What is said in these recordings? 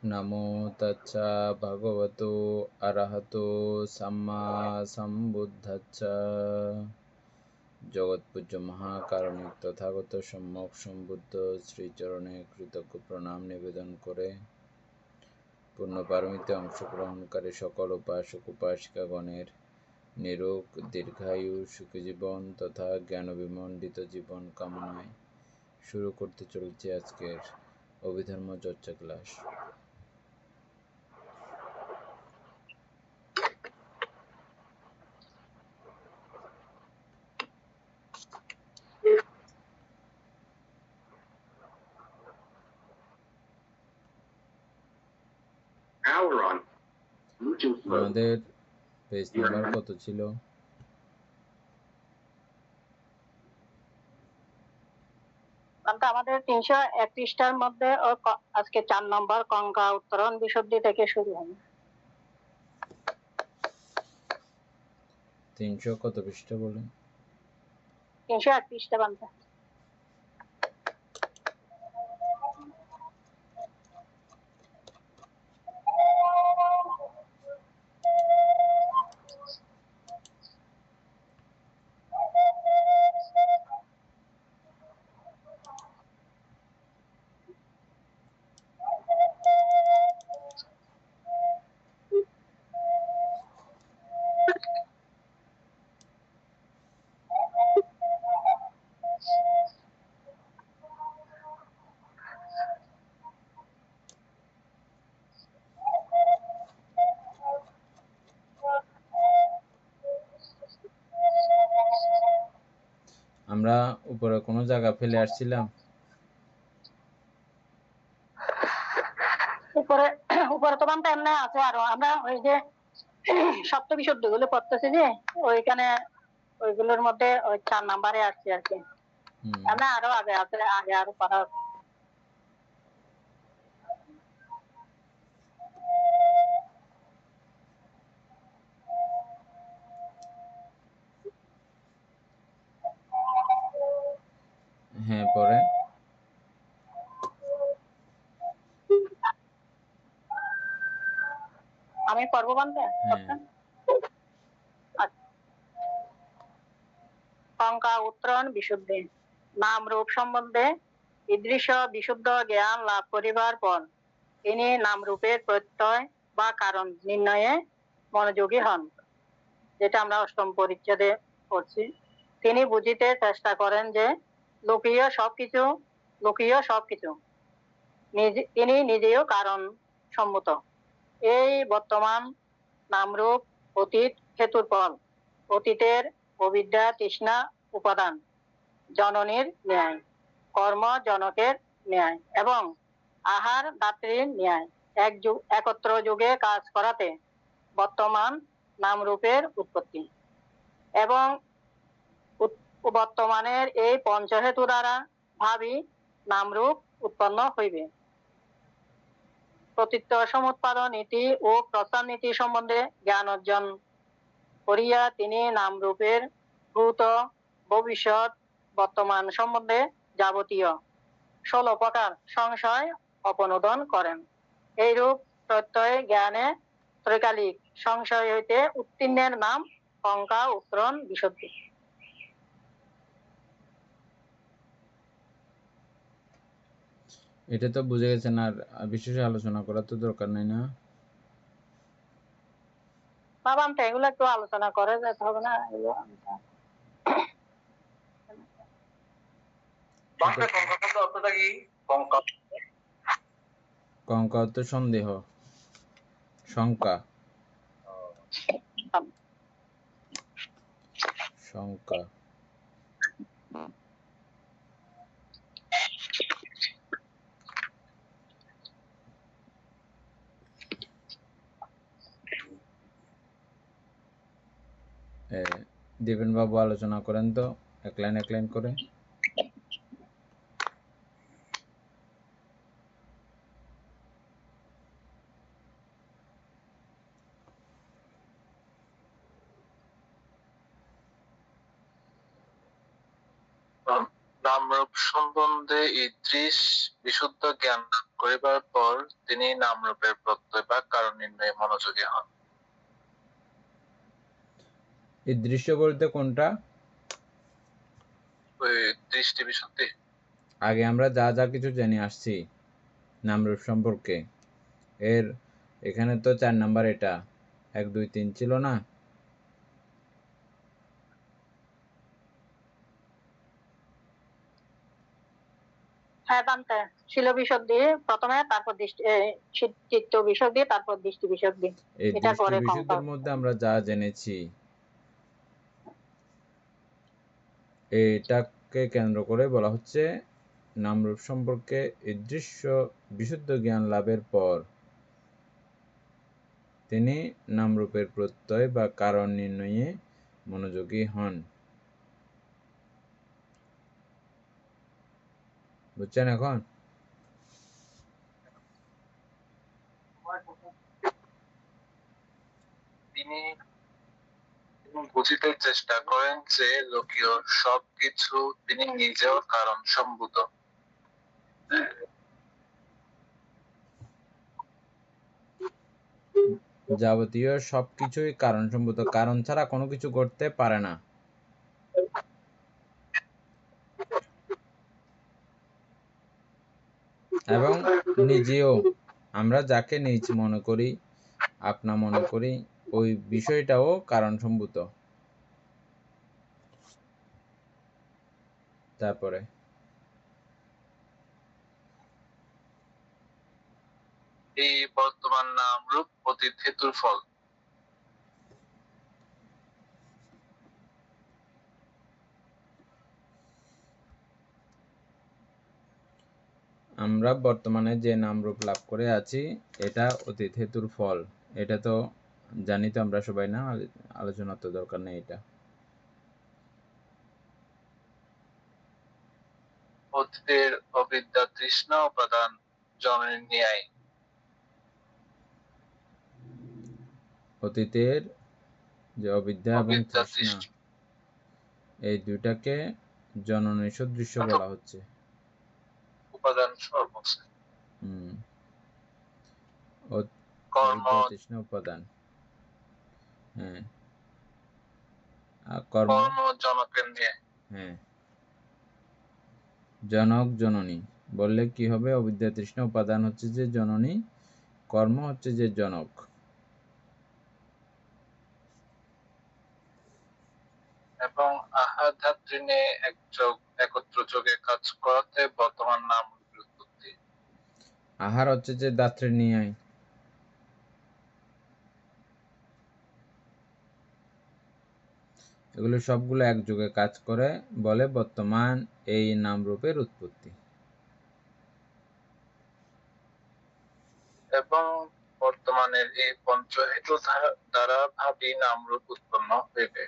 নমো তচ্ছা ভগবতো অরহতো সাম্মা সম্বুদ্ধস্স। জগৎপূজ্য মহাকারণিক তথাগত সম্যক সম্বুদ্ধ শ্রীচরণে কৃতজ্ঞ প্রণাম নিবেদন করে পুণ্যপারমিতে অংশগ্রহণকারী সকল উপাসক উপাসিকাগণের নিরোগ দীর্ঘায়ু সুখী জীবন তথা জ্ঞানবিমণ্ডিত জীবন কামনায় শুরু করতে চলেছে আজকের অভিধর্ম চর্চা ক্লাস। আমাদের পেজ নাম্বার কত ছিল? আমাদের 331টার মধ্যে আজকে 4 নম্বর কঙ্কা উত্তরণ বিশুদ্ধি থেকে শুরু হবে। 300 কত পৃষ্ঠা বলেন? 331টা বান্ধা। আমরা উপরে কোনো জায়গা ফেলে আসছিলাম? উপরে তো বান্ধা এমনি আছে, আর আমরা ওই যে সপ্তবিশুদ্ধ গুলো পড়তেছি যে ওইখানে ওইগুলোর মধ্যে ওই 4 নম্বরে আসছে আর কি। আমরা আরো আগে আছে, আগে আরো পড়া। হ্যাঁ, পরে আমি পড়বো বান্ধা। কঙ্কা উত্তরণ বিশুদ্ধি। নাম রূপ সম্বন্ধে ঈদৃশ বিশুদ্ধ জ্ঞান লাভ করিবার পর তিনি নাম রূপের প্রত্যয় বা কারণ নির্ণয়ে মনোযোগী হন, যেটা আমরা অষ্টম পরিচ্ছেদে পড়ছি। তিনি বুঝিতে চেষ্টা করেন যে লোকীয় সবকিছু তিনি নিজেও কারণ সম্মত। এই বর্তমান নামরূপ অতীত হেতুর ফল, অতীতের অবিদ্যা তৃষ্ণা উপাদান জননীর ন্যায়, কর্ম জনকের ন্যায় এবং আহার দাত্রীর ন্যায় একত্র যুগে কাজ করাতে বর্তমান নামরূপের উৎপত্তি এবং বর্তমানের এই পঞ্চহেতু দ্বারা ভাবী নামরূপ উৎপন্ন হইবে। প্রতীত্ব সমুৎপাদন নীতি ও প্রস্থান নীতি সম্বন্ধে জ্ঞান অর্জন করিয়া তিনি নামরূপের ভূত ভবিষ্যৎ বর্তমান সম্বন্ধে যাবতীয় 16 প্রকার সংশয় অপনোদন করেন। এইরূপ প্রত্যয় জ্ঞানে ত্রৈকালিক সংশয় হইতে উত্তীর্ণের নাম কঙ্কা উত্তরণ বিশুদ্ধি। এটা তো বুঝে গেছেন, আর বিশেষ আলোচনা করার তো দরকার নাই না? বাবা আমি এগুলো একটু আলোচনা করে যেতে হবে না? কঙ্কা অর্থ সন্দেহ, শঙ্কা, শঙ্কা। দীপেন বাবু আলোচনা করেন তো এক লাইন করে। নামরূপ সম্বন্ধে ইদ্রিস বিশুদ্ধ জ্ঞান লাভ করিবার পর তিনি নামরূপের প্রত্যয় বা কারণ নির্ণয়ে মনোযোগী হন। এই দৃশ্য বলতে কোনটা? ওই দৃষ্টি বিশুদ্ধি। আগে আমরা যা যা কিছু জেনে আসছি নামরূপ সম্পর্কে, এর এখানে তো 4 নাম্বার, এটা 1 2 3 ছিল না? হ্যাঁ বান্তে ছিল বিশুদ্ধি প্রথমে, তারপর চিত্ত বিশুদ্ধি, তারপর দৃষ্টি বিশুদ্ধি। এই এটা দৃষ্টি করে বিশুদ্ধির মধ্যে আমরা যা জেনেছি এটাকে কেন্দ্র করে বলা হচ্ছে নামরূপ সম্পর্কে দৃশ্য বিশুদ্ধ জ্ঞান লাভের পর তিনি নামরূপের প্রত্যয় বা কারণ নির্ণয়ে মনোযোগী হন। বুঝছেন এখন? তিনি বুঝিতে চেষ্টা করেন যে লোকীয় সবকিছু তিনি নিজেও কারণ সম্ভূত। যাবতীয় সবকিছুই কারণ সম্ভূত, কারণ ছাড়া কোনো কিছু করতে পারে না। এবং নিজেও আমরা যাকে নিজ মনে করি, আপনা মনে করি, ওই বিষয়টাও কারণ সম্ভূত। তারপরে এই বর্তমান নামরূপ অতীত হেতুর ফল। আমরা বর্তমানে যে নামরূপ লাভ করে আছি এটা অতীত হেতুর ফল। এটা তো জানি তো আমরা সবাই, না আলোচনা তো দরকার নেই এটা। অতীতের অবিদ্যা তৃষ্ণা উপাদান জননীর ন্যায়। অতীতের যে অবিদ্যা এবং অবিদ্যা তৃষ্ণা, এই দুইটাকে জননী সদৃশ্য বলা হচ্ছে। উপাদান সর্বস্ব কর্ম অবিদ্যা তৃষ্ণা উপাদান। হ্যাঁ, কর্ম জনকের ন্যায়। হ্যাঁ, জনক জননী বললে কি হবে? অবিদ্যা তৃষ্ণা উপাদান হচ্ছে যে জননী, কর্ম হচ্ছে যে জনক। এবং আহার ধাত্রী নিয়ে একত্র যোগে কাজ করাতে বর্তমান নাম উৎপত্তি। আহার হচ্ছে যে দাত্রী নিয়ে, এগুলো সবগুলো একযোগে কাজ করে বলে বর্তমান এই নামরূপের উৎপত্তি। এবং বর্তমানের এই পঞ্চহেতু দ্বারা ভাবী নামরূপ উৎপন্ন হইবে।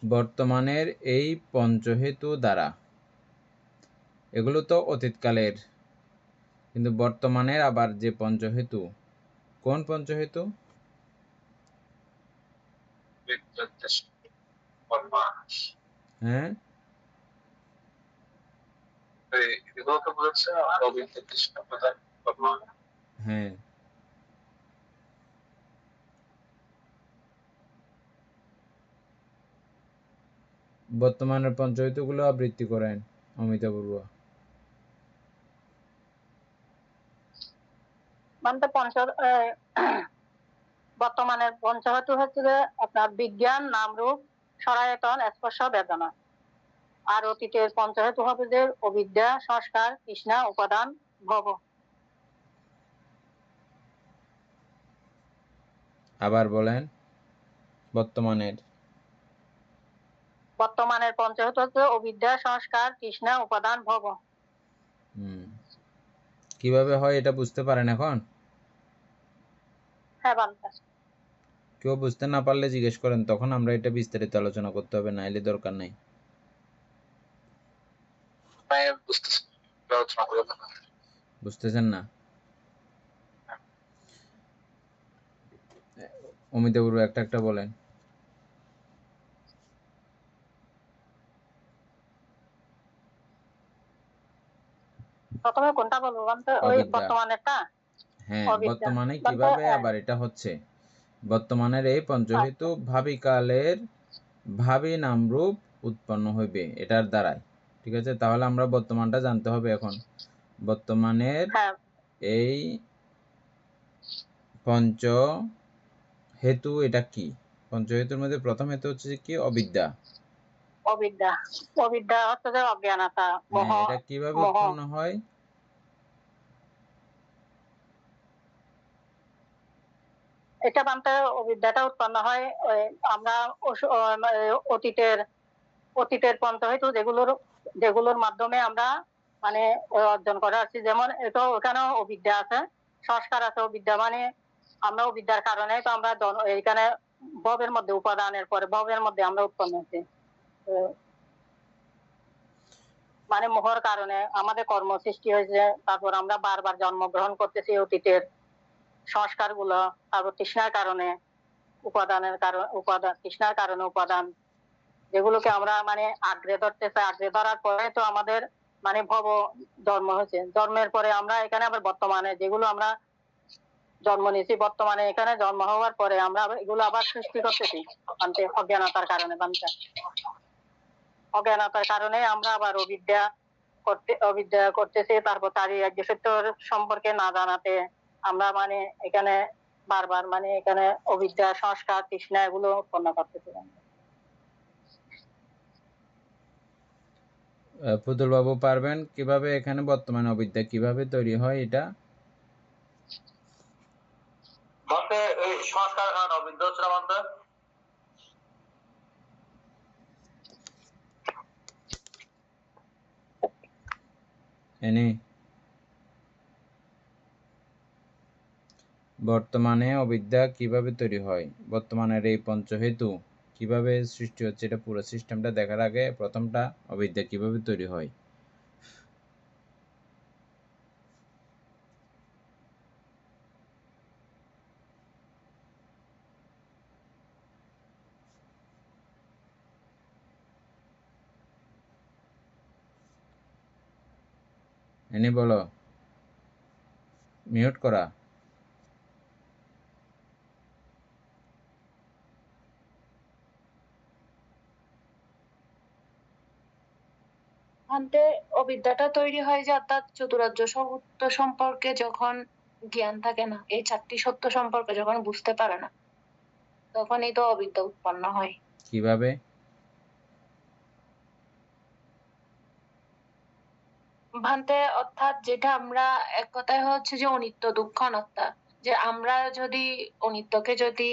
বর্তমানের এই পঞ্চহেতু দ্বারা, এগুলো তো অতীতকালের, কিন্তু বর্তমানের আবার যে পঞ্চহেতু, কোন পঞ্চহেতু? হ্যাঁ, এগুলোকে বলেছে অবিদ্যা তৃষ্ণা উপাদান কর্ম। হ্যাঁ, বর্তমানের পঞ্চহেতুগুলো আবৃত্তি করেন অমিতা বড়ুয়া। বর্তমানের পঞ্চহেতু হচ্ছে যে আপনার বিজ্ঞান, নামরূপ, সরায়তন, স্পর্শ, বেদনা। আর অতীতের পঞ্চহেতু হবে যে অবিদ্যা, সংস্কার, তৃষ্ণা, উপাদান, ভব। আবার বলেন বর্তমানের। বর্তমানের পঞ্চহেতু হচ্ছে অবিদ্যা, সংস্কার, তৃষ্ণা, উপাদান, ভব। কিভাবে হয় এটা বুঝতে পারেন এখন? হ্যাঁ বান্তা। কেউ বুঝতে না পারলে জিজ্ঞেস করেন, তখন আমরা এটা বিস্তারিত আলোচনা করতে হবে, নাইলে দরকার নাই। বুঝতেছেন না? অমিতাপুর একটা একটা বলেন। প্রথমে কোনটা বলবো বলতে, ওই অবিদ্যা। বর্তমানেরটা? হ্যাঁ, অবিদ্যা বর্তমানে বলতে কিভাবে আবার এটা হচ্ছে বর্তমানের এই পঞ্চহেতু ভাবিকালের ভাবি নামরূপ উৎপন্ন হইবে এটার দ্বারাই। ঠিক আছে, তাহলে আমরা বর্তমানটা জানতে হবে এখন। বর্তমানের হ্যাঁ এই পঞ্চ হেতু এটা কি? পঞ্চহেতুর মধ্যে প্রথম হেতু হচ্ছে কি? অবিদ্যা। অবিদ্যা। অবিদ্যা হচ্ছে যে অজ্ঞানতা, মোহ। হ্যাঁ, এটা কিভাবে মোহ উৎপন্ন হয়? এটা বানতে অবিদ্যাটা উৎপন্ন হয় ওই আমরা অতীতের অতীতের পঞ্চহেতু যেগুলোর মাধ্যমে আমরা মানে অর্জন করে আসছি। যেমন এটা ওখানেও অবিদ্যা আছে, সংস্কার আছে। অবিদ্যা মানে আমরা অবিদ্যার কারণে তো আমরা এইখানে ভবের মধ্যে উপাদানের পরে ভবের মধ্যে আমরা উৎপন্ন হচ্ছি। মানে মোহর কারণে আমাদের কর্ম সৃষ্টি হয়েছে, তারপর আমরা বারবার জন্মগ্রহণ করতেছি অতীতের সংস্কার গুলো, তারপর তৃষ্ণার কারণে তৃষ্ণার কারণে উপাদান, যেগুলোকে আমরা মানে আঁকড়ে ধরতেছে। আঁকড়ে ধরার পরে তো আমাদের মানে ভব জন্ম হয়েছে। জন্মের পরে আমরা এখানে আবার বর্তমানে যেগুলো আমরা জন্ম নিয়েছি, বর্তমানে এখানে জন্ম হওয়ার পরে আমরা এগুলো আবার সৃষ্টি করতেছি অজ্ঞানতার কারণে। অজ্ঞানতার কারণে আমরা আবার অবিদ্যা করতেছি। তারপর তারই রাজ্য সত্য সম্পর্কে না জানাতে আমরা মানে এখানে বারবার মানে এখানে অবিদ্যা, সংস্কার, তৃষ্ণা এগুলো উৎপন্ন করতেছি। পুতুল বাবু পারবেন কিভাবে এখানে বর্তমানে অবিদ্যা কিভাবে তৈরি হয় এটা? বলতে এই সংস্কার কারণ অবিদ্যা হচ্ছে না বলতে। এনে বর্তমানে অবিদ্যা কিভাবে তৈরি হয়, বর্তমানের এই পঞ্চহেতু কিভাবে সৃষ্টি হচ্ছে, এটা পুরো সিস্টেমটা দেখার আগে প্রথমটা অবিদ্যা কিভাবে তৈরি হয়। এনে বলো, মিউট করা। অন্তে অবিদ্যাটা তৈরি হয় যে অর্থাৎ চতুরার্য সত্য সম্পর্কে যখন জ্ঞান থাকে না, এই চারটি সত্য সম্পর্কে যখন বুঝতে পারে না, তখনই তো অবিদ্যা উৎপন্ন হয়। কিভাবে? ভান্তে অর্থাৎ যেটা আমরা এক কথায় হচ্ছে যে অনিত্য, দুঃখ, অনাত্মা। যে আমরা যদি অনিত্যকে যদি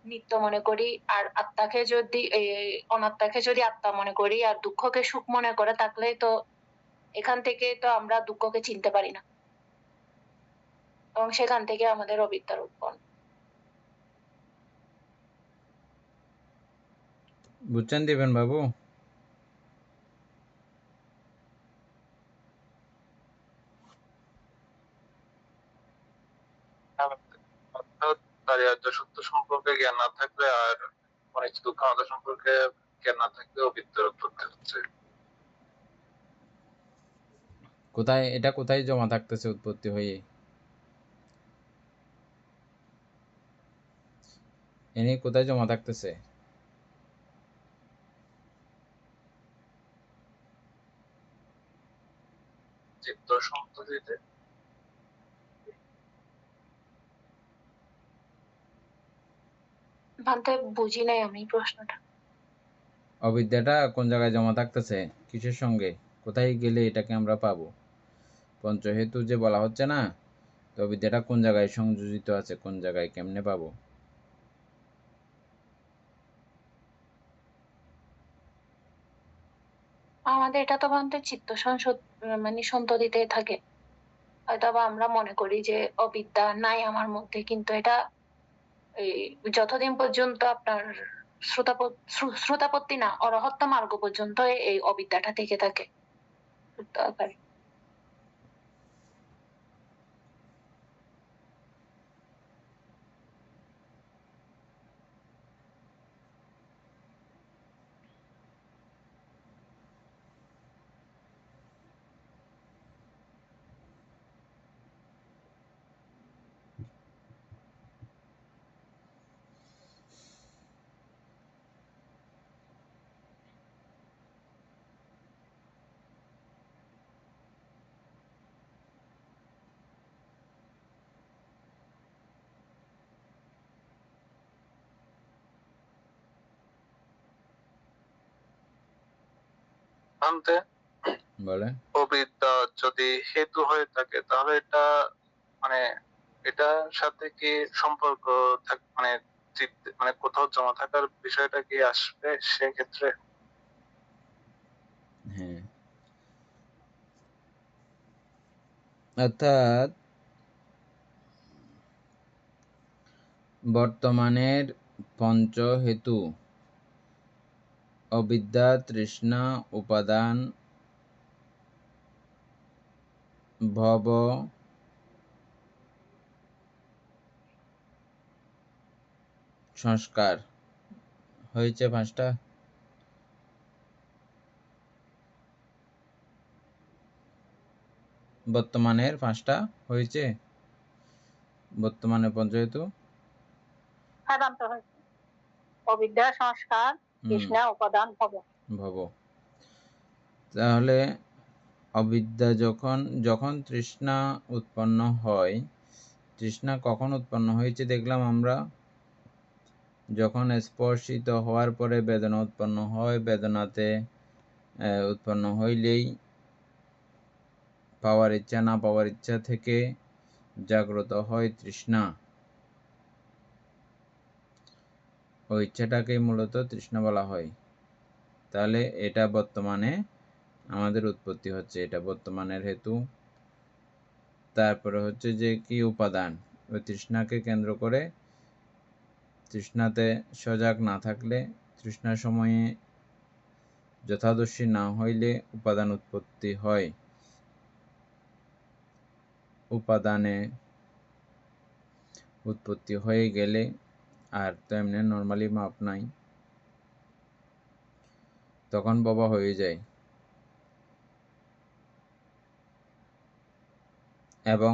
নিত্য মনে করি, আর আত্মাকে যদি অনাত্মাকে যদি আত্মা মনে করি, আর দুঃখকে সুখ মনে করে থাকলে তো এখান থেকে তো আমরা দুঃখকে চিনতে পারি না, এবং সেখান থেকে আমাদের অবিদ্যার উৎপন্ন। বুঝছেন দিবেন বাবু? অর্থাৎ তারিয়ার্য সত্য সম্পর্কে জ্ঞান না থাকলে আর অনেক দুঃখ আমাদের সম্পর্কে জ্ঞান না থাকলে অবিদ্যার উৎপত্তি হচ্ছে। কোথায় এটা কোথায় জমা থাকতেছে উৎপত্তি হয়ে? এনে কোথায় জমা থাকতেছে? চিত্ত সন্ততিতে। ভান্তে বুঝি নাই আমি প্রশ্নটা। অবিদ্যাটা কোন জায়গায় জমা থাকতেছে, কিসের সঙ্গে, কোথায় গেলে এটাকে আমরা পাবো? পঞ্চহেতু যে বলা হচ্ছে না, তো অবিদ্যাটা কোন জায়গায় সংযোজিত আছে, কোন জায়গায় কেমনে পাবো? আমাদের এটা তো ভান্তে চিত্ত সংসদ মানে সন্ততিতে থাকে। হয়তো বা আমরা মনে করি যে অবিদ্যা নাই আমার মধ্যে, কিন্তু এটা এই যতদিন পর্যন্ত আপনার শ্রোতাপত্তি না, অরহত্ত মার্গ পর্যন্ত এই অবিদ্যাটা থেকে থাকে সুপ্ত আকারে। ভান্তে, বলে অবিদ্যা যদি হেতু হয়ে থাকে তাহলে এটা মানে এটার সাথে কি সম্পর্ক মানে মানে কোথাও জমা থাকার বিষয়টা কি আসবে সেক্ষেত্রে? হ্যাঁ, অর্থাৎ বর্তমানের পঞ্চ হেতু অবিদ্যা, তৃষ্ণা, উপাদান, ভব, সংস্কার হয়েছে 5টা। বর্তমানের 5টা হয়েছে, বর্তমানে পঞ্চহেতু। বেদান্ত হয়েছে অবিদ্যা, সংস্কার, তৃষ্ণা, উপাদান, ভব। তাহলে অবিদ্যা যখন তৃষ্ণা উৎপন্ন হয়, তৃষ্ণা কখন উৎপন্ন হয়েছে দেখলাম আমরা, যখন স্পর্শিত হওয়ার পরে বেদনা উৎপন্ন হয়, বেদনাতে উৎপন্ন হইলেই পাওয়ার ইচ্ছা, না পাওয়ার ইচ্ছা থেকে জাগ্রত হয় তৃষ্ণা। ওই ইচ্ছাটাকেই মূলত তৃষ্ণা বলা হয়। তাহলে এটা বর্তমানে আমাদের উৎপত্তি হচ্ছে, এটা বর্তমানের হেতু। তারপরে হচ্ছে যে কি উপাদান, ওই তৃষ্ণাকে কেন্দ্র করে, তৃষ্ণাতে সজাগ না থাকলে, তৃষ্ণার সময়ে যথাদর্শী না হইলে উপাদান উৎপত্তি হয়। উপাদানে উৎপত্তি হয়ে গেলে আর তো এমনি নর্মালি মাপ নাই, তখন বাবা হয়ে যায়। এবং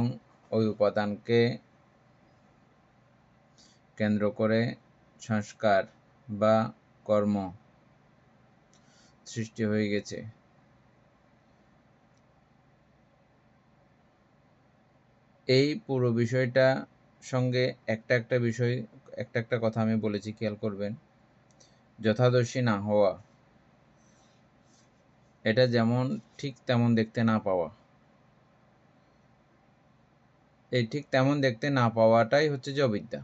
ওই উপাদানকে কেন্দ্র করে সংস্কার বা কর্ম সৃষ্টি হয়ে গেছে। এই পুরো বিষয়টা সঙ্গে একটা বিষয়, একটা কথা আমি বলেছি, খেয়াল করবেন। যথাদর্শী না হওয়া, এটা যেমন ঠিক তেমন দেখতে না পাওয়া, এই ঠিক তেমন দেখতে না পাওয়াটাই হচ্ছে যে অবিদ্যা।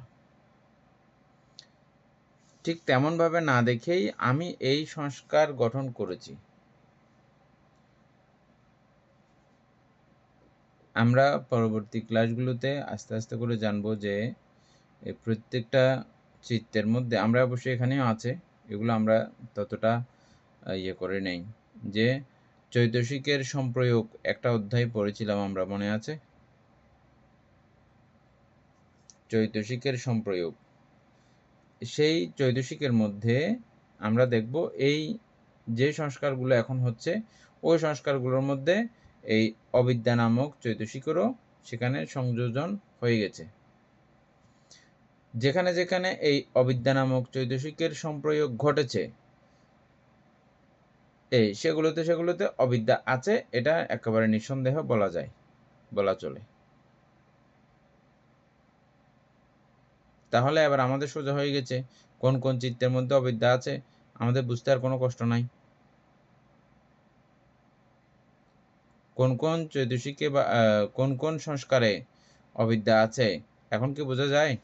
ঠিক তেমনভাবে না দেখেই আমি এই সংস্কার গঠন করেছি। আমরা পরবর্তী ক্লাসগুলোতে আস্তে আস্তে করে জানবো যে এই প্রত্যেকটা চিত্তের মধ্যে, আমরা অবশ্যই এখানেও আছে, এগুলো আমরা ততটা ইয়ে করে নেই। যে চৈতসিকের সম্প্রয়োগ একটা অধ্যায় পড়েছিলাম আমরা, মনে আছে? চৈতসিকের সম্প্রয়োগ, সেই চৈতসিকের মধ্যে আমরা দেখব এই যে সংস্কারগুলো এখন হচ্ছে, ওই সংস্কারগুলোর মধ্যে এই অবিদ্যা নামক চৈতসিকেরও সেখানে সংযোজন হয়ে গেছে। যেখানে যেখানে এই অবিদ্যা নামক চৈতসিকের সম্প্রয়োগ ঘটেছে, সেগুলোতে অবিদ্যা আছে, এটা একেবারে নিঃসন্দেহ বলা যায়, বলা চলে। তাহলে এবার আমাদের সোজা হয়ে গেছে কোন কোন চিত্তের মধ্যে অবিদ্যা আছে, আমাদের বুঝতে আর কোনো কষ্ট নাই। কোন কোন চৈতসিকে বা কোন কোন সংস্কারে অবিদ্যা আছে, এখন কি বোঝা যায়?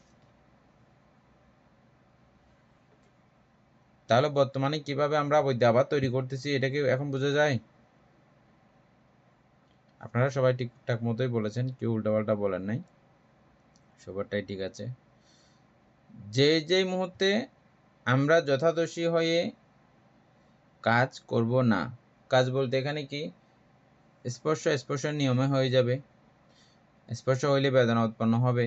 তাহলে বর্তমানে কিভাবে আমরা অবিদ্যা আবার তৈরি করতেছি, এটা কি এখন বোঝা যায়? আপনারা সবাই ঠিকঠাক মতোই বলেছেন, কেউ উল্টাপাল্টা বলেন নাই, সবারটাই ঠিক আছে। যে মুহূর্তে আমরা যথাদর্শী হয়ে কাজ করব না, কাজ বলতে এখানে কি, স্পর্শের নিয়মে হয়ে যাবে। স্পর্শ হইলে বেদনা উৎপন্ন হবে,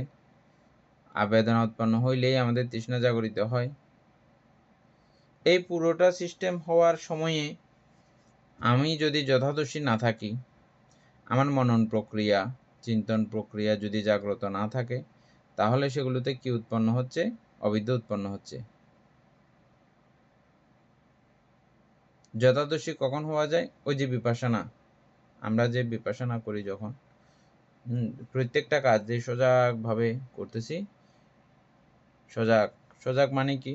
আর বেদনা উৎপন্ন হইলেই আমাদের তৃষ্ণা জাগরিত হয়। এই পুরোটা সিস্টেম হওয়ার সময়ে আমি যদি যথাদর্শী না থাকি, আমার মনন প্রক্রিয়া, চিন্তন প্রক্রিয়া যদি জাগ্রত না থাকে, তাহলে সেগুলোতে কি উৎপন্ন হচ্ছে? অবিদ্যা উৎপন্ন হচ্ছে। যথাদর্শী কখন হওয়া যায়? ওই যে বিপাসনা, আমরা যে বিপাসনা করি যখন, প্রত্যেকটা কাজ যে সজাগভাবে করতেছি, সজাগ মানে কি?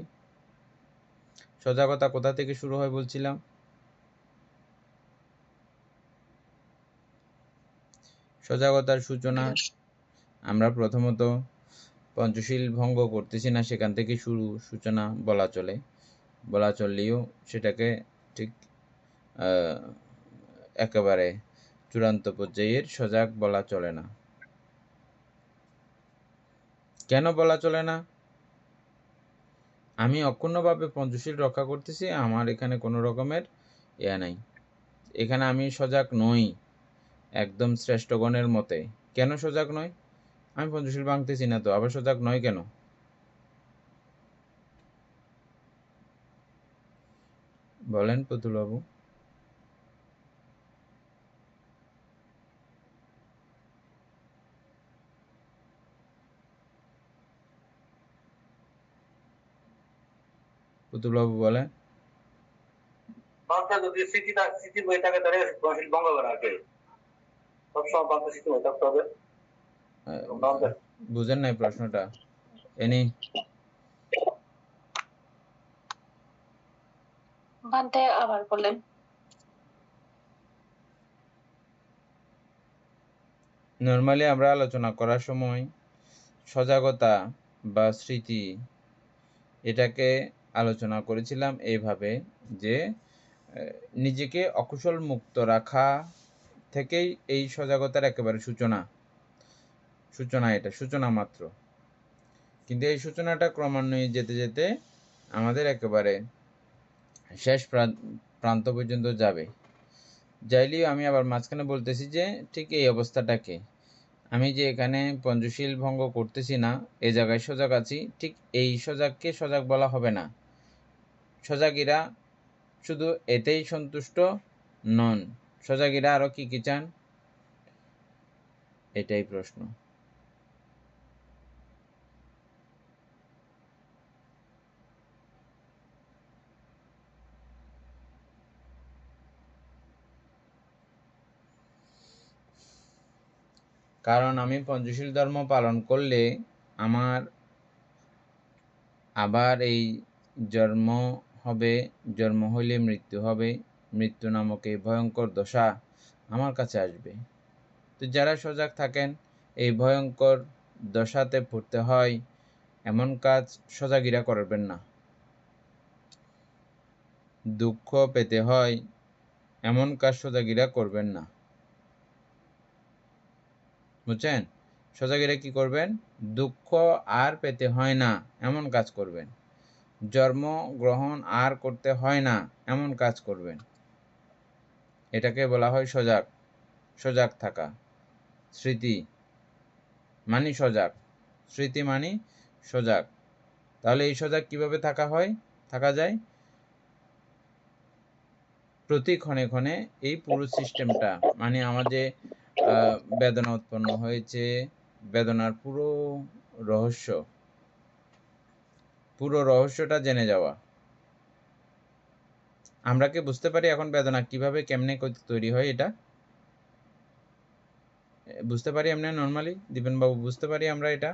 সজাগতা কোথা থেকে শুরু হয় বলছিলাম? সজাগতার সূচনা আমরা প্রথমত পঞ্চশীল ভঙ্গ করতেছি না, সেখান থেকে সূচনা বলা চললেও সেটাকে ঠিক একেবারে চূড়ান্ত পর্যায়ের সজাগ বলা চলে না। কেন বলা চলে না? আমি অক্ষুণ্ণভাবে পঞ্চশীল রক্ষা করতেছি, আমার এখানে কোনো রকমের নাই, এখানে আমি সজাগ নই একদম শ্রেষ্ঠগণের মতে। কেন সজাগ নয়? আমি পঞ্চশীল ভাঙতেছি না, তো আবার সজাগ নয় কেন? বলেন পুতুল বাবু। পুতুল বাবু বলেন। যদি স্মৃতি বই থাকে তাহলে পঞ্চশীল ভঙ্গ করা আগে সবসময় পান্তা স্মৃতি বই থাকতে হবে। বুঝেন নাই প্রশ্নটা? এনি ভান্তে আবার বলেন। নর্মালি আমরা আলোচনা করার সময় সজাগতা বা স্মৃতি এটাকে আলোচনা করেছিলাম এইভাবে যে নিজেকে অকুশল মুক্ত রাখা থেকেই এই সজাগতার একেবারে সূচনা, এটা সূচনা মাত্র। কিন্তু এই সূচনাটা ক্রমান্বয়ে যেতে যেতে আমাদের একেবারে শেষ প্রান্ত পর্যন্ত যাবে। যাইলেও আমি আবার মাঝখানে বলতেছি যে ঠিক এই অবস্থাটাকে আমি যে এখানে পঞ্চশীল ভঙ্গ করতেছি না, এই জায়গায় সজাগ আছি, ঠিক এই সজাগকে সজাগ বলা হবে না। সজাগীরা শুধু এতেই সন্তুষ্ট নন, সজাগীরা আরো কি কি চান? এটাই প্রশ্ন। কারণ আমি পঞ্চশীল ধর্ম পালন করলে আমার আবার এই জন্ম হবে, জন্ম হইলে মৃত্যু হবে, মৃত্যু নামক এই ভয়ঙ্কর দশা আমার কাছে আসবে। তো যারা সজাগ থাকেন এই ভয়ঙ্কর দশাতে পড়তে হয় এমন কাজ সজাগীরা করবেন না। দুঃখ পেতে হয় এমন কাজ সজাগীরা করবেন না, বুঝছেন? সজাগীরা কি করবেন? দুঃখ আর পেতে হয় না এমন কাজ করবেন, জন্ম গ্রহণ আর করতে হয় না এমন কাজ করবেন। এটাকে বলা হয় সজাগ। সজাগ থাকা। স্মৃতি মানি সজাগ, স্মৃতি মানি সজাগ। তাহলে এই সজাগ কিভাবে থাকা যায়? প্রতি ক্ষণে ক্ষণে এই পুরো সিস্টেমটা, মানে আমার যে বেদনা উৎপন্ন হয়েছে, বেদনার পুরো রহস্যটা জেনে যাওয়া। আমরা কি বুঝতে পারি এখন বেদনা কিভাবে কেমনে তৈরি হয়? এটা বুঝতে পারি আমরা নর্মালি? দীপেন বাবু, বুঝতে পারি আমরা এটা?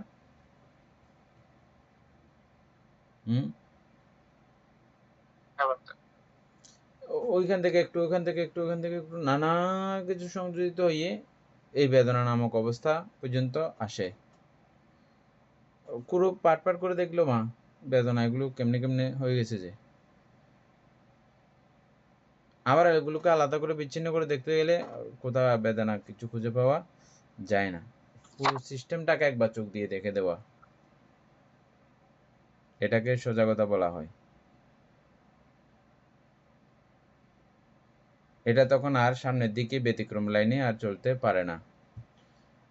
ওইখান থেকে একটু, ওইখান থেকে একটু, ওইখান থেকে একটু, নানা কিছু সংযোজিত হয়ে এই বেদনা নামক অবস্থা পর্যন্ত আসে। পুরো পাট করে দেখলো মা বেদনা এগুলো কেমনে কেমনে হয়ে গেছে যে। আবার এগুলোকে আলাদা করে বিচ্ছিন্ন করে দেখতে গেলে কোথাও বেদনা কিছু খুঁজে পাওয়া যায় না। পুরো সিস্টেমটাকে একবার চোখ দিয়ে দেখে দেওয়া, এটাকে সজাগতা বলা হয়। এটা তখন আর সামনের দিকে ব্যতিক্রম লাইনে আর চলতে পারে না।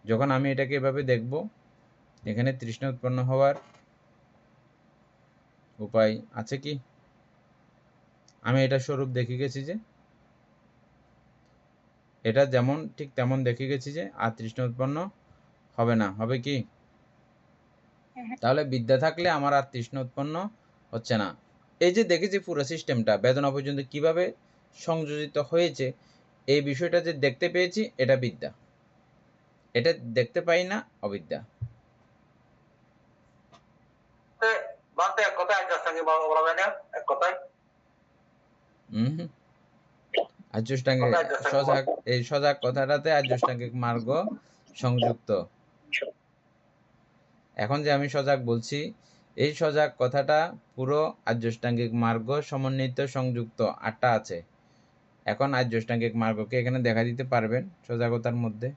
যখন আমি এটাকে এভাবে দেখব, এখানে তৃষ্ণা উৎপন্ন হওয়ার উপায় আছে কি? আমি এটা স্বরূপ দেখে গেছি যে, এটা যেমন ঠিক তেমন দেখে গেছি যে আর তৃষ্ণা উৎপন্ন হবে না। হবে কি? তাহলে বিদ্যা থাকলে আমার আর তৃষ্ণা উৎপন্ন হচ্ছে না। এই যে দেখেছি পুরো সিস্টেমটা বেদনা পর্যন্ত কিভাবে সংযোজিত হয়েছে, এই বিষয়টা যে দেখতে পেয়েছি, এটা বিদ্যা। এটা দেখতে পাই না, অবিদ্যা। আর্যষ্টাঙ্গিক সজাগ, এই সজাগ কথাটাতে আর্যষ্টাঙ্গিক মার্গ সংযুক্ত। এখন যে আমি সজাগ বলছি, এই সজাগ কথাটা পুরো আর্যষ্টাঙ্গিক মার্গ সমন্বিত সংযুক্ত 8টা আছে। এখন আর্যষ্টাঙ্গিক মার্গকে এখানে দেখা দিতে পারবেন সজাগতার মধ্যে?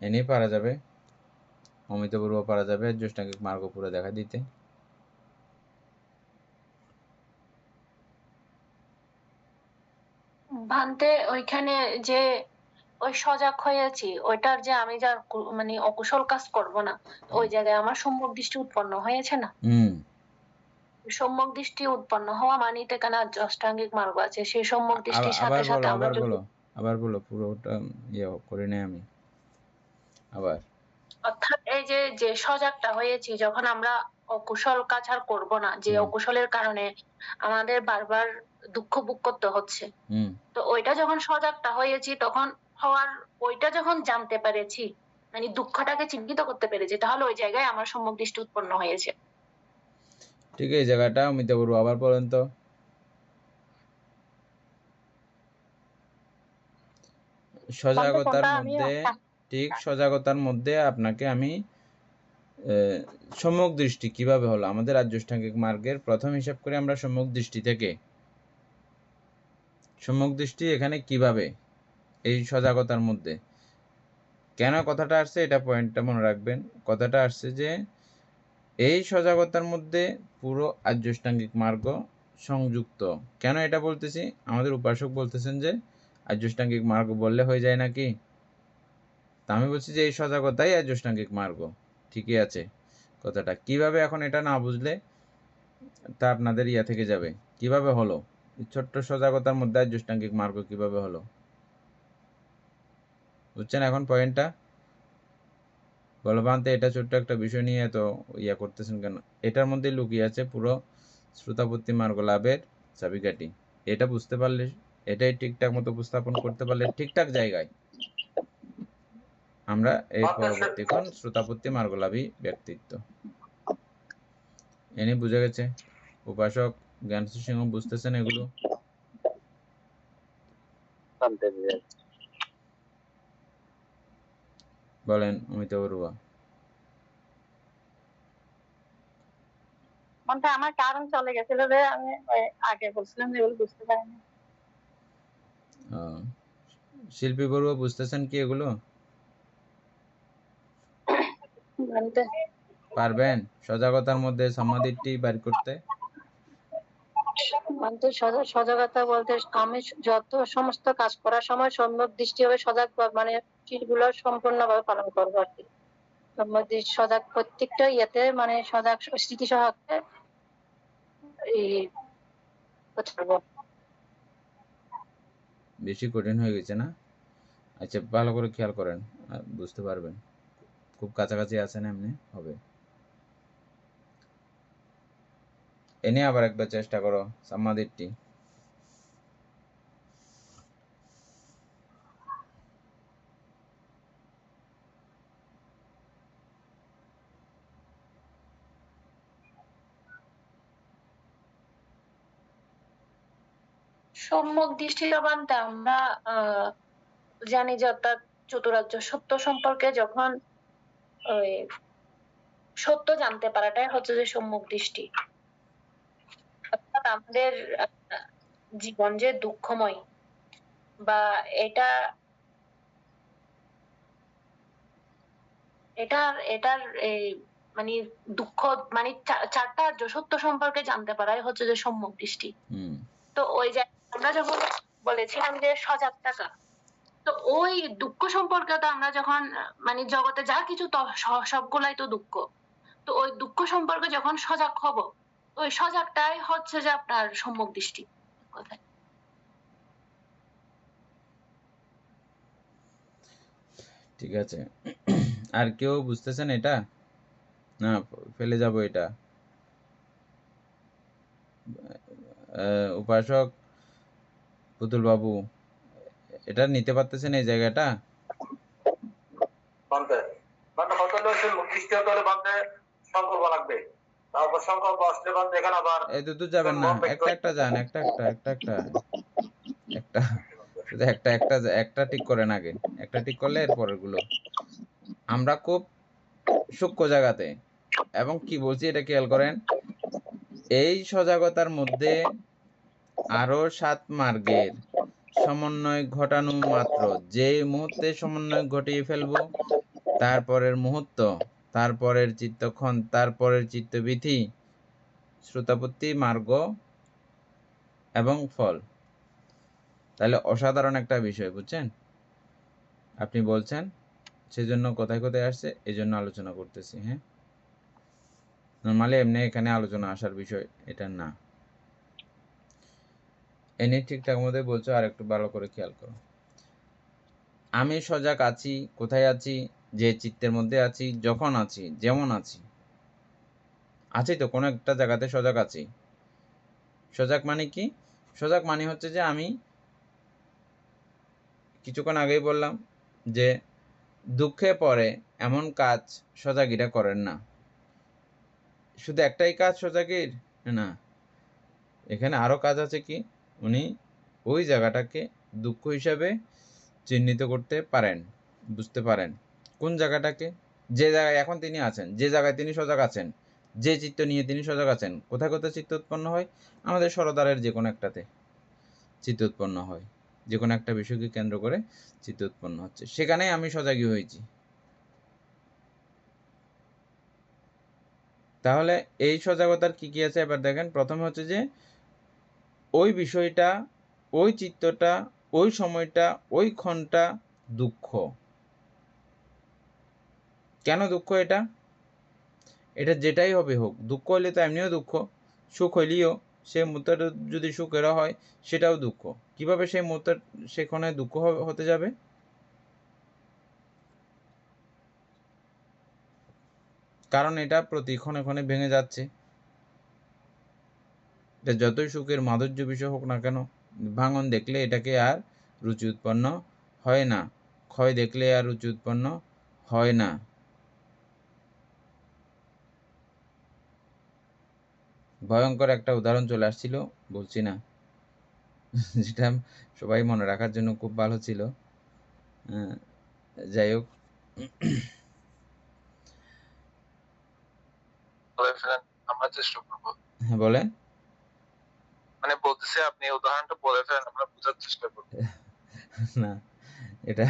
এনেই পারা যাবে, অমিতপূর্ব পারা যাবে আর্যষ্টাঙ্গিক মার্গ পুরো দেখা দিতে। ভান্তে ওইখানে যে ওই সজাগ হয়েছি, ওইটার যে আমি যা মানে অকুশল কাজ করব না, ওই জায়গায় আমার সম্যক দৃষ্টি উৎপন্ন হয়েছে না। সম্যক দৃষ্টি উৎপন্ন হওয়া মানে এখানে অষ্টাঙ্গিক মার্গ আছে, সেই সম্যক দৃষ্টির সাথে সাথে আমরা আবার বলো পুরোটা ইয়ে করে নেই আমি আবার। অর্থাৎ এই যে যে সজাগটা হয়েছি, যখন আমরা অকুশল কাজ আর করব না, যে অকুশলের কারণে আমাদের বারবার দুঃখ ভোগ করতে হচ্ছে, তো ওইটা যখন সজাগটা হয়েছি, তখন হওয়ার ওইটা যখন জানতে পেরেছি, মানে দুঃখটাকে চিহ্নিত করতে পেরেছি, তাহলে ওই জায়গায় আমার সম্যক দৃষ্টি উৎপন্ন হয়েছে। ঠিক এই জায়গাটা অমিতাভ আবার বলেন তো। সজাগতার মধ্যে, ঠিক সজাগতার মধ্যে আপনাকে আমি সম্যক দৃষ্টি কিভাবে হলো, আমাদের আর্যষ্টাঙ্গিক মার্গের প্রথম হিসাব করে আমরা সম্যক দৃষ্টি থেকে, সম্যক দৃষ্টি এখানে কিভাবে এই সজাগতার মধ্যে কেন কথাটা আসছে, এটা পয়েন্টটা মনে রাখবেন। কথাটা আসছে যে এই সজাগতার মধ্যে পুরো আর্যষ্টাঙ্গিক মার্গ সংযুক্ত। কেন এটা বলতেছি? আমাদের উপাসক বলতেছেন যে আর্যষ্টাঙ্গিক মার্গ বললে হয়ে যায় নাকি? তা আমি বলছি যে এই সজাগতাই আর্যষ্টাঙ্গিক মার্গ। ঠিকই আছে কথাটা। কিভাবে, এখন এটা না বুঝলে তা আপনাদের ইয়া থেকে যাবে। কিভাবে হলো ছোট্ট সজাগতার মধ্যে আর্যষ্টাঙ্গিক মার্গ কিভাবে হলো, বুঝছেন এখন পয়েন্টটা? বলবান্তে এটা ছোট্ট একটা বিষয় নিয়ে এত ইয়া করতেছেন কেন? এটার মধ্যে লুকিয়ে আছে পুরো শ্রোতাপত্তি মার্গ লাভের চাবিকাঠি। এটা বুঝতে পারলে, এটাই ঠিকঠাক মতো উপস্থাপন করতে পারলে ঠিকঠাক জায়গায় আমরা এই পরবর্তীক্ষণ শ্রোতাপত্তি মার্গ লাভী ব্যক্তিত্ব। এনে বুঝে গেছে উপাসক জ্ঞানশী সিংহ? বুঝতেছেন এগুলো? বলেন অমিতাভ বড়ুয়া। মনটা আমার কারণ চলে গেছিল যে আমি আগে বলছিলাম যে এগুলো বুঝতে পারিনি। শিল্পী বড়ুয়া বুঝতেছেন কি এগুলো? পারবেন সজাগতার মধ্যে সমাধিটি বের করতে? সজাগতা বলতে আমি যত সমস্ত কাজ করার সময় সম্যক দৃষ্টি হবে সজাগ, মানে চিজগুলো সম্পূর্ণভাবে পালন করবো আর কি। সম্যক দৃষ্টি সজাগ প্রত্যেকটা ইয়েতে, মানে সজাগ স্মৃতি সহকারে বেশি কঠিন হয়ে গেছে না? আচ্ছা ভালো করে খেয়াল করেন, বুঝতে পারবেন। খুব কাছাকাছি আছেন, এমনি হবে। এনে আবার একবার চেষ্টা করো সমাধিটি। সম্যক দৃষ্টি লবান্তে আমরা জানি যে অর্থাৎ চতুরার্য সত্য সম্পর্কে যখন ওই সত্য জানতে পারাটাই হচ্ছে যে সম্যক দৃষ্টি। অর্থাৎ আমাদের জীবন যে দুঃখময়, বা এটার এই মানে দুঃখ, মানে চারটা আর্য সত্য সম্পর্কে জানতে পারাই হচ্ছে যে সম্যক দৃষ্টি। তো ওই যে আমরা যখন বলেছিলাম যে সজাগ থাকা, তো ওই দুঃখ সম্পর্কে তো আমরা যখন মানে জগতে যা কিছু সবগুলাই তো দুঃখ, তো ওই দুঃখ সম্পর্কে যখন সজাগ হব, ওই সজাগটাই হচ্ছে যে আপনার সম্যক দৃষ্টি। কথায় ঠিক আছে। আর কেউ বুঝতেছেন এটা? না ফেলে যাব এটা। উপাসক পুতুল বাবু এটা নিতে পারতেছেন এই জায়গাটা? সংকল্প লাগবে। তারপর সংকল্প আসলে বন্ধ এখানে আবার এই তো যাবেন না, একটা একটা যান, একটা শুধু একটা ঠিক করেন আগে, একটা ঠিক করলে এরপরের গুলো। আমরা খুব সূক্ষ্ম জায়গাতে, এবং কি বলছি এটা খেয়াল করেন, এই সজাগতার মধ্যে আরো 7 মার্গের সমন্বয় ঘটানো মাত্র, যে মুহূর্তে সমন্বয় ঘটিয়ে ফেলবো, তারপরের মুহূর্ত, তারপরের চিত্তক্ষণ, তারপরের চিত্তবিধি, শ্রুতাপত্তি, মার্গ এবং ফল। তাহলে অসাধারণ একটা বিষয়, বুঝছেন? আপনি বলছেন সেজন্য কোথায় কোথায় আসছে, এই জন্য আলোচনা করতেছি। হ্যাঁ, নর্মালি এমনি এখানে আলোচনা আসার বিষয় এটা না। এনে ঠিকঠাক মতো বলছো, আর একটু ভালো করে খেয়াল করো। আমি সজাগ আছি, কোথায় আছি? যে চিত্তের মধ্যে আছি, যখন আছি, যেমন আছি। আছি তো কোনো একটা জায়গাতে সজাগ আছি। সজাগ মানে কি? সজাগ মানে হচ্ছে যে আমি কিছুক্ষণ আগেই বললাম যে দুঃখে পড়ে এমন কাজ সজাগীরা করেন না। শুধু একটাই কাজ সজাগীর না, এখানে আরো কাজ আছে। কি? উনি ওই জায়গাটাকে দুঃখ হিসাবে চিহ্নিত করতে পারেন, বুঝতে পারেন কোন জায়গাটাকে, যে জায়গায় এখন তিনি আছেন, যে জায়গায় তিনি সজাগ আছেন, যে চিত্ত নিয়ে তিনি সজাগ আছেন। কোথায় কোথায় চিত্ত উৎপন্ন হয়? আমাদের সরদারের যে কোনো একটাতে চিত্ত উৎপন্ন হয়, যে কোনো একটা বিষয়কে কেন্দ্র করে চিত্ত উৎপন্ন হচ্ছে, সেখানেই আমি সজাগী হয়েছি। তাহলে এই সজাগতার কি কি আছে এবার দেখেন। প্রথমে হচ্ছে যে ওই বিষয়টা, ওই চিত্তটা, ওই সময়টা, ওই ক্ষণটা দুঃখ। কেন দুঃখ? এটা যেটাই হবে হোক, দুঃখ হইলে তো এমনিও দুঃখ, সুখ হইলেও সে মুহূর্তটা যদি সুখেরও হয় সেটাও দুঃখ। কিভাবে সেই মুহূর্তে সেখানে দুঃখ হতে যাবে? কারণ এটা প্রতি ক্ষণে ক্ষণে ভেঙে যাচ্ছে। এটা যতই সুখের মাধুর্য বিষয় হোক না কেন, ভাঙন দেখলে এটাকে আর রুচি উৎপন্ন হয় না, ক্ষয় দেখলে আর রুচি উৎপন্ন হয় না। ভয়ঙ্কর একটা উদাহরণ চলে আসছিল, বলছি না, যেটা সবাই মনে রাখার জন্য খুব ভালো ছিল। যাই হোক, বলে ফেলেন, আমরা চেষ্টা করবো। হ্যাঁ বলেন। মানে বলতেছি আপনি উদাহরণটা বলে ফেলেন, আমরা বোঝার চেষ্টা করবো। না, এটা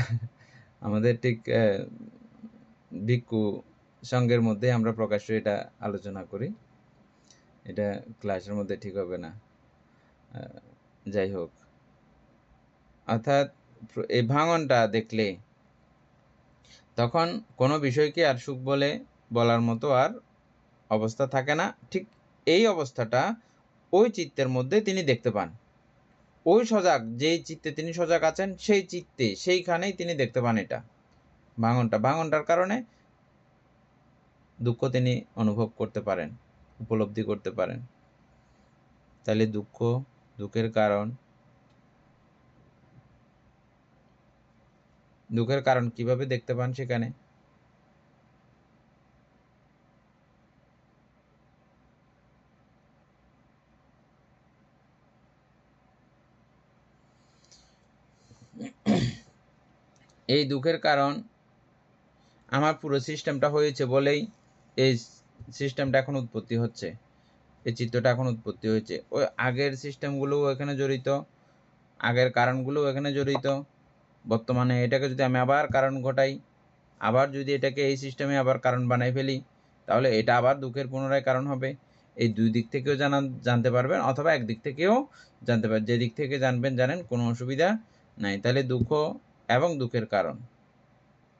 আমাদের ঠিক ভিক্ষু সঙ্গের মধ্যে আমরা প্রকাশ্য এটা আলোচনা করি, এটা ক্লাসের মধ্যে ঠিক হবে না। যাই হোক, অর্থাৎ এই ভাঙনটা দেখলে তখন কোনো বিষয়কে আর সুখ বলে বলার মতো আর অবস্থা থাকে না। ঠিক এই অবস্থাটা ওই চিত্তের মধ্যে তিনি দেখতে পান। ওই সজাগ, যেই চিত্তে তিনি সজাগ আছেন, সেই চিত্তে, সেইখানেই তিনি দেখতে পান এটা ভাঙনটার কারণে দুঃখ তিনি অনুভব করতে পারেন, উপলব্ধি করতে পারেন। তাহলে দুঃখের কারণ কিভাবে দেখতে পান সেখানে? এই দুঃখের কারণ আমার পুরো সিস্টেমটা হয়েছে বলেই এই সিস্টেমটা এখন উৎপত্তি হচ্ছে, এই চিত্রটা এখন উৎপত্তি হয়েছে। ওই আগের সিস্টেমগুলোও এখানে জড়িত, আগের কারণগুলোও এখানে জড়িত। বর্তমানে এটাকে যদি আমি আবার কারণ ঘটাই, আবার যদি এটাকে এই সিস্টেমে আবার কারণ বানাই ফেলি, তাহলে এটা আবার দুঃখের পুনরায় কারণ হবে। এই দুই দিক থেকেও জানতে পারবেন, অথবা একদিক থেকেও জানতে পারবেন। যে দিক থেকে জানেন, কোনো অসুবিধা নাই। তাহলে দুঃখ এবং দুঃখের কারণ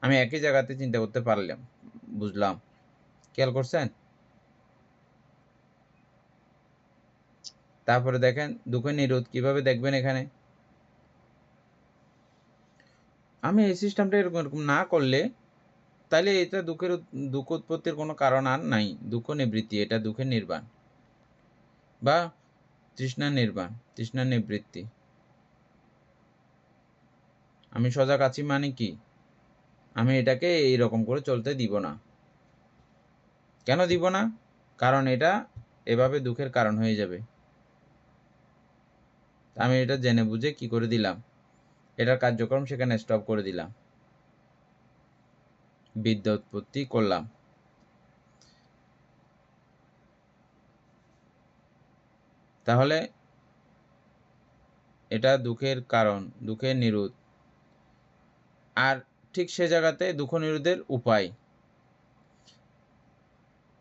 আমি একই জায়গাতে চিন্তা করতে পারলাম, বুঝলাম। খেয়াল করছেন? তারপরে দেখেন দুঃখের নিরোধ কিভাবে দেখবেন। এখানে আমি এই সিস্টেমটা এরকম না করলে, তাহলে এটা দুঃখ উৎপত্তির কোনো কারণ আর নাই। দুঃখ নিবৃত্তি, এটা দুঃখের নির্বাণ বা তৃষ্ণার নিবৃত্তি। আমি সজাগ আছি মানে কি? আমি এটাকে এইরকম করে চলতে দিব না। কেন দিব না? কারণ এটা এভাবে দুঃখের কারণ হয়ে যাবে। আমি এটা জেনে বুঝে কি করে দিলাম, এটার কার্যক্রম সেখানে স্টপ করে দিলাম, বিদ্যা উৎপত্তি করলাম। তাহলে এটা দুঃখের কারণ, দুঃখের নিরোধ, আর ঠিক সে জায়গাতে দুঃখ নিরোধের উপায়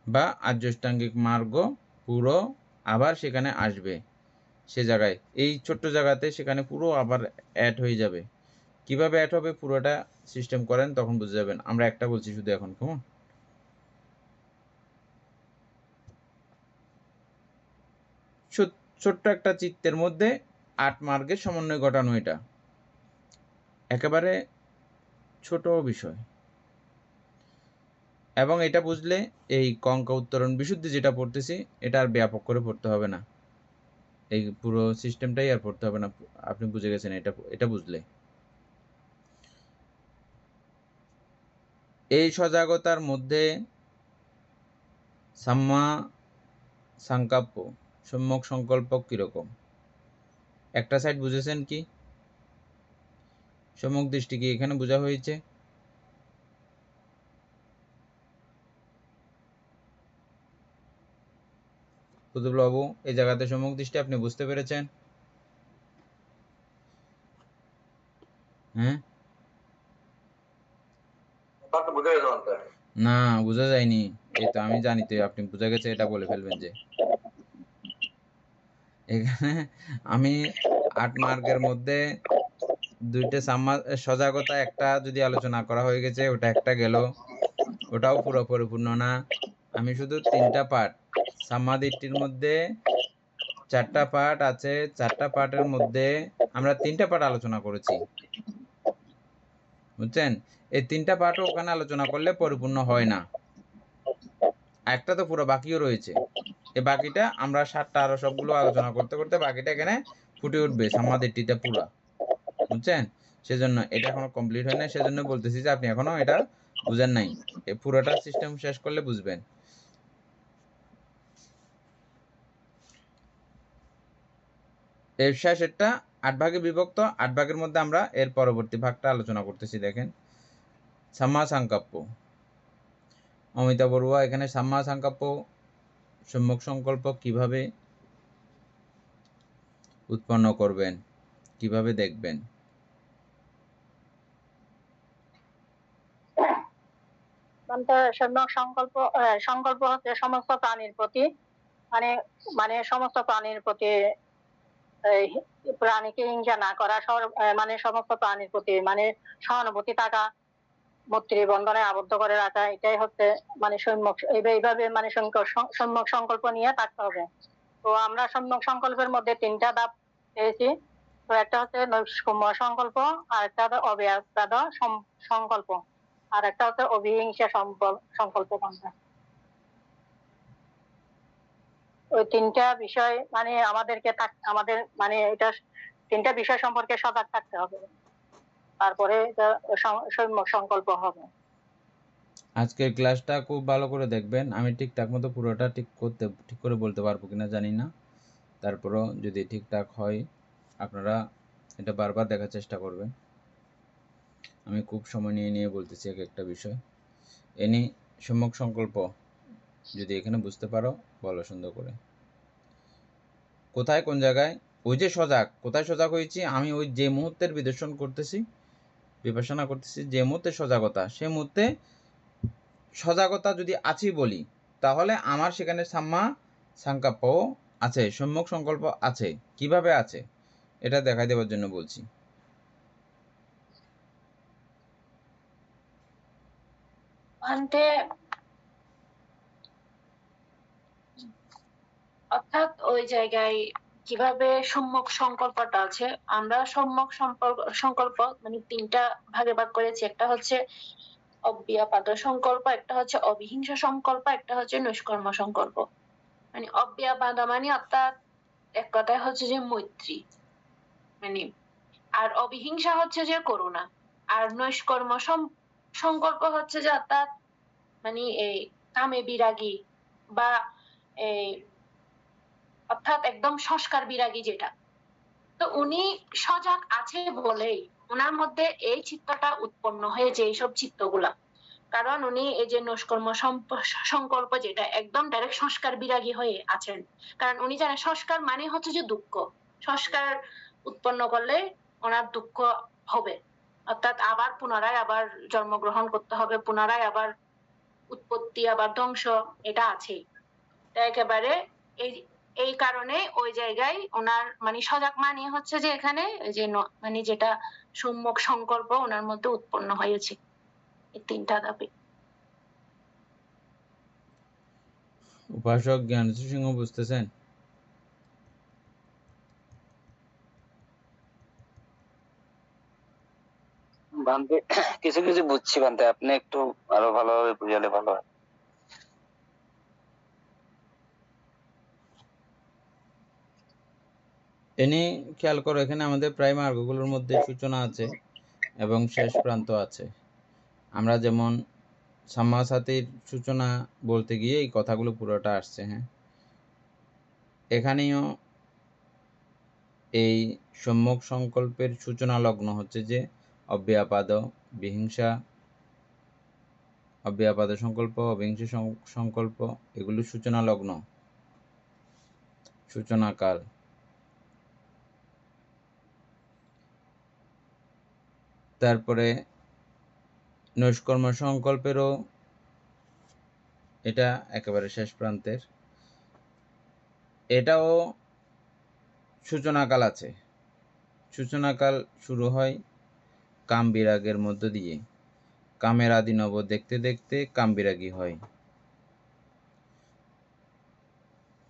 বা আর্যাষ্টাঙ্গিক মার্গ পুরো আবার সেখানে আসবে। সে জায়গায় এই ছোট্ট জায়গাতে সেখানে পুরো আবার অ্যাড হয়ে যাবে। কিভাবে অ্যাড হবে পুরোটা সিস্টেম করেন, তখন বুঝে যাবেন। আমরা একটা বলছি শুধু এখন, কেমন? ছোট্ট একটা চিত্তের মধ্যে 8 মার্গের সমন্বয় ঘটানো, এটা একেবারে ছোট বিষয়। এবং এটা বুঝলে এই কঙ্কা উত্তরণ বিশুদ্ধি যেটা পড়তেছি এটা আর ব্যাপক করে পড়তে হবে না, এই পুরো সিস্টেমটাই আর পড়তে হবে না। আপনি বুঝে গেছেন এটা বুঝলে। এই সজাগতার মধ্যে সাম্মা সংকল্প, সম্যক সংকল্প কিরকম? একটা সাইড বুঝেছেন কি? সম্যক দৃষ্টি কি এখানে বোঝা হয়েছে? কুতুবুল বাবু, এই জায়গাতে সম্যক দৃষ্টি আপনি বুঝতে পেরেছেন? হ্যাঁ না, বোঝা যায়নি। এই তো আমি জানি তো আপনি বুঝে গেছে, এটা বলে ফেলবেন যে এখানে আমি 8 মার্কের মধ্যে দুইটা সজাগতা একটা যদি আলোচনা করা হয়ে গেছে, ওটা একটা গেল, ওটাও পুরো পরিপূর্ণ না। আমি শুধু 3টা পার্ট, সাম্মাদিটির মধ্যে 4টা পার্ট আছে, 4টা পার্টের মধ্যে আমরা 3টা পার্ট আলোচনা করেছি, বুঝছেন? এই 3টা পার্টও ওখানে আলোচনা করলে পরিপূর্ণ হয় না, একটা তো পুরো বাকিও রয়েছে। এই বাকিটা আমরা 7টা আরো সবগুলো আলোচনা করতে করতে বাকিটা এখানে ফুটে উঠবে সাম্মাদিটিটা পুরা, বুঝছেন? সেজন্য এটা এখনো কমপ্লিট হয় না, সেজন্য বলতেছি যে আপনি এখনো এটা বুঝেন নাই, এই পুরোটা সিস্টেম শেষ করলে বুঝবেন। এর শেষেরটা 8 ভাগে বিভক্ত, 8 ভাগের মধ্যে আমরা এর পরবর্তী ভাগটা আলোচনা করতেছি। দেখেন, সাম্মা সংকল্প। অমিতা বড়ুয়া এখানে সাম্মা সংকল্প, সম্যক সংকল্প কিভাবে উৎপন্ন করবেন, কিভাবে দেখবেন? সম্যক সংকল্প হচ্ছে সমস্ত প্রাণীর প্রতি, মানে মানে সমস্ত প্রাণীর প্রতি প্রাণীকে হিংসা না করা, মানে সমস্ত প্রাণীর প্রতি মানে সহানুভূতি থাকা, মৈত্রী বন্ধনে আবদ্ধ করে রাখা, এটাই হচ্ছে মানে সম্যক। এইভাবে মানে সম্যক সংকল্প নিয়ে থাকতে হবে। তো আমরা সম্যক সংকল্পের মধ্যে 3টা ধাপ পেয়েছি। তো একটা হচ্ছে নৈষ্কর্ম্য সংকল্প, আর একটা হচ্ছে অব্যাপাদ সংকল্প, আর একটা হচ্ছে অবিহিংসা সংকল্প পন্থা। ওই 3টা বিষয় মানে আমাদের মানে এটা 3টা বিষয় সম্পর্কে সজাগ থাকতে হবে, তারপরে এটা সম্যক সংকল্প হবে। আজকের ক্লাসটা খুব ভালো করে দেখবেন। আমি ঠিকঠাক মতো পুরোটা ঠিক করে বলতে পারবো কিনা জানি না, তারপরও যদি ঠিকঠাক হয় আপনারা এটা বারবার দেখার চেষ্টা করবেন। আমি খুব সময় নিয়ে বলতেছি এক একটা বিষয়। এনি সম্যক সংকল্প যদি এখানে বুঝতে পারো বলো সুন্দর করে, কোথায় কোন জায়গায় ওই যে সজাগ, কোথায় সজাগ হয়েছি আমি? ওই যে মুহূর্তের বিদর্শন করতেছি, বিপাসনা করতেছি, যে মুহূর্তে সজাগতা, সে মুহূর্তে সজাগতা যদি আছি বলি, তাহলে আমার সেখানে সাম্মা সংকল্প আছে, সম্যক সংকল্প আছে। কিভাবে আছে এটা দেখাই দেওয়ার জন্য বলছি। অর্থাৎ ওই জায়গায় কিভাবে সম্যক সংকল্পটা আছে, আমরা সম্যক সংকল্প মানে 3টা ভাগে ভাগ করেছি। একটা হচ্ছে অব্যাপাদ সংকল্প, একটা হচ্ছে অবিহিংস সংকল্প, একটা হচ্ছে নৈষ্কর্ম্য সংকল্প। মানে অব্যাপাদ মানে অর্থাৎ এক কথায় হচ্ছে যে মৈত্রী, মানে আর অবিহিংসা হচ্ছে যে করুণা, আর নৈষ্কর্ম্য সংকল্প হচ্ছে যে অর্থাৎ মানে এই কামে বিরাগী বা এই অর্থাৎ একদম সংস্কার বিরাগী যেটা, তো উনি সজাগ আছে বলেই ওনার মধ্যে এই চিত্তটা উৎপন্ন হয়েছে, এইসব চিত্তগুলা। কারণ উনি এই যে নৈষ্কর্ম সংকল্প যেটা একদম ডাইরেক্ট সংস্কার বিরাগী হয়ে আছেন, কারণ উনি জানেন সংস্কার মানে হচ্ছে যে দুঃখ, সংস্কার উৎপন্ন করলে ওনার দুঃখ হবে, অর্থাৎ আবার পুনরায় আবার জন্মগ্রহণ করতে হবে, পুনরায় আবার উৎপত্তি আবার ধ্বংস, এটা আছে। একেবারে এই এই কারণে ওই জায়গায় ওনার মানে সজাগ মানে হচ্ছে যে এখানে যে মানে যেটা সম্যক সংকল্প ওনার মধ্যে উৎপন্ন হয়েছে, এই 3টা ধাপে। উপাসক জ্ঞানেশ্বর সিংহ বুঝতেছেন? বান্তে কিছু কিছু বুঝছি বান্তে, আপনি একটু আরো ভালোভাবে বুঝালে ভালো হয়। এনে খেয়াল করো, এখানে আমাদের প্রায় মার্গগুলোর মধ্যে সূচনা আছে এবং শেষ প্রান্ত আছে। আমরা যেমন সাম্মাসাতির সূচনা বলতে গিয়ে এই কথাগুলো পুরোটা আসছে। হ্যাঁ, এখানেও এই সম্যক সংকল্পের সূচনা লগ্ন হচ্ছে যে অব্যাপাদ বিহিংসা, অব্যাপাদ সংকল্প, অবিহিংস সংকল্প, এগুলো সূচনা লগ্ন, সূচনাকাল। তারপরে নৈষ্কর্ম সংকল্পেরও এটা একেবারে শেষ প্রান্তের, এটাও সূচনাকাল আছে। সূচনাকাল শুরু হয় কাম বিরাগের মধ্য দিয়ে, কামের আদিনব দেখতে দেখতে কাম বিরাগী হয়।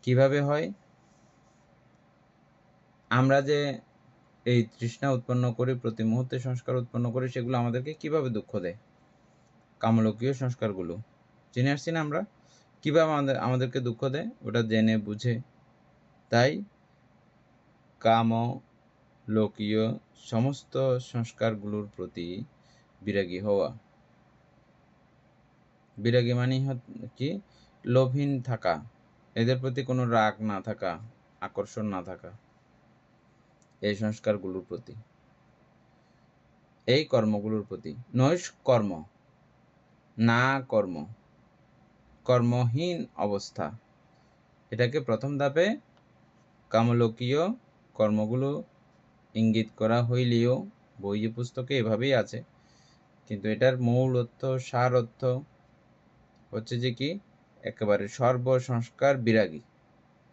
কিভাবে হয়? আমরা যে এই তৃষ্ণা উৎপন্ন করি, প্রতি মুহূর্তে সংস্কার উৎপন্ন করি, সেগুলো আমাদেরকে কিভাবে দুঃখ দেয়? কামলোকীয় সংস্কারগুলো জেনে আসছি না আমরা, কিভাবে আমাদেরকে দুঃখ দেয়, ওটা জেনে বুঝে। তাই কাম লোকীয় সমস্ত সংস্কারগুলোর প্রতি বিরাগী হওয়া। বিরাগী মানে কি? লোভহীন থাকা, এদের প্রতি কোনো রাগ না থাকা, আকর্ষণ না থাকা, এই সংস্কারগুলোর প্রতি, এই কর্মগুলোর প্রতি। নৈষ্কর্ম না কর্ম, কর্মহীন অবস্থা, এটাকে প্রথম ধাপে কামলোকীয় কর্মগুলো ইঙ্গিত করা হইলেও বই পুস্তকে এভাবেই আছে, কিন্তু এটার মূল অর্থ, সার অর্থ হচ্ছে যে কি একেবারে সর্বসংস্কার বিরাগী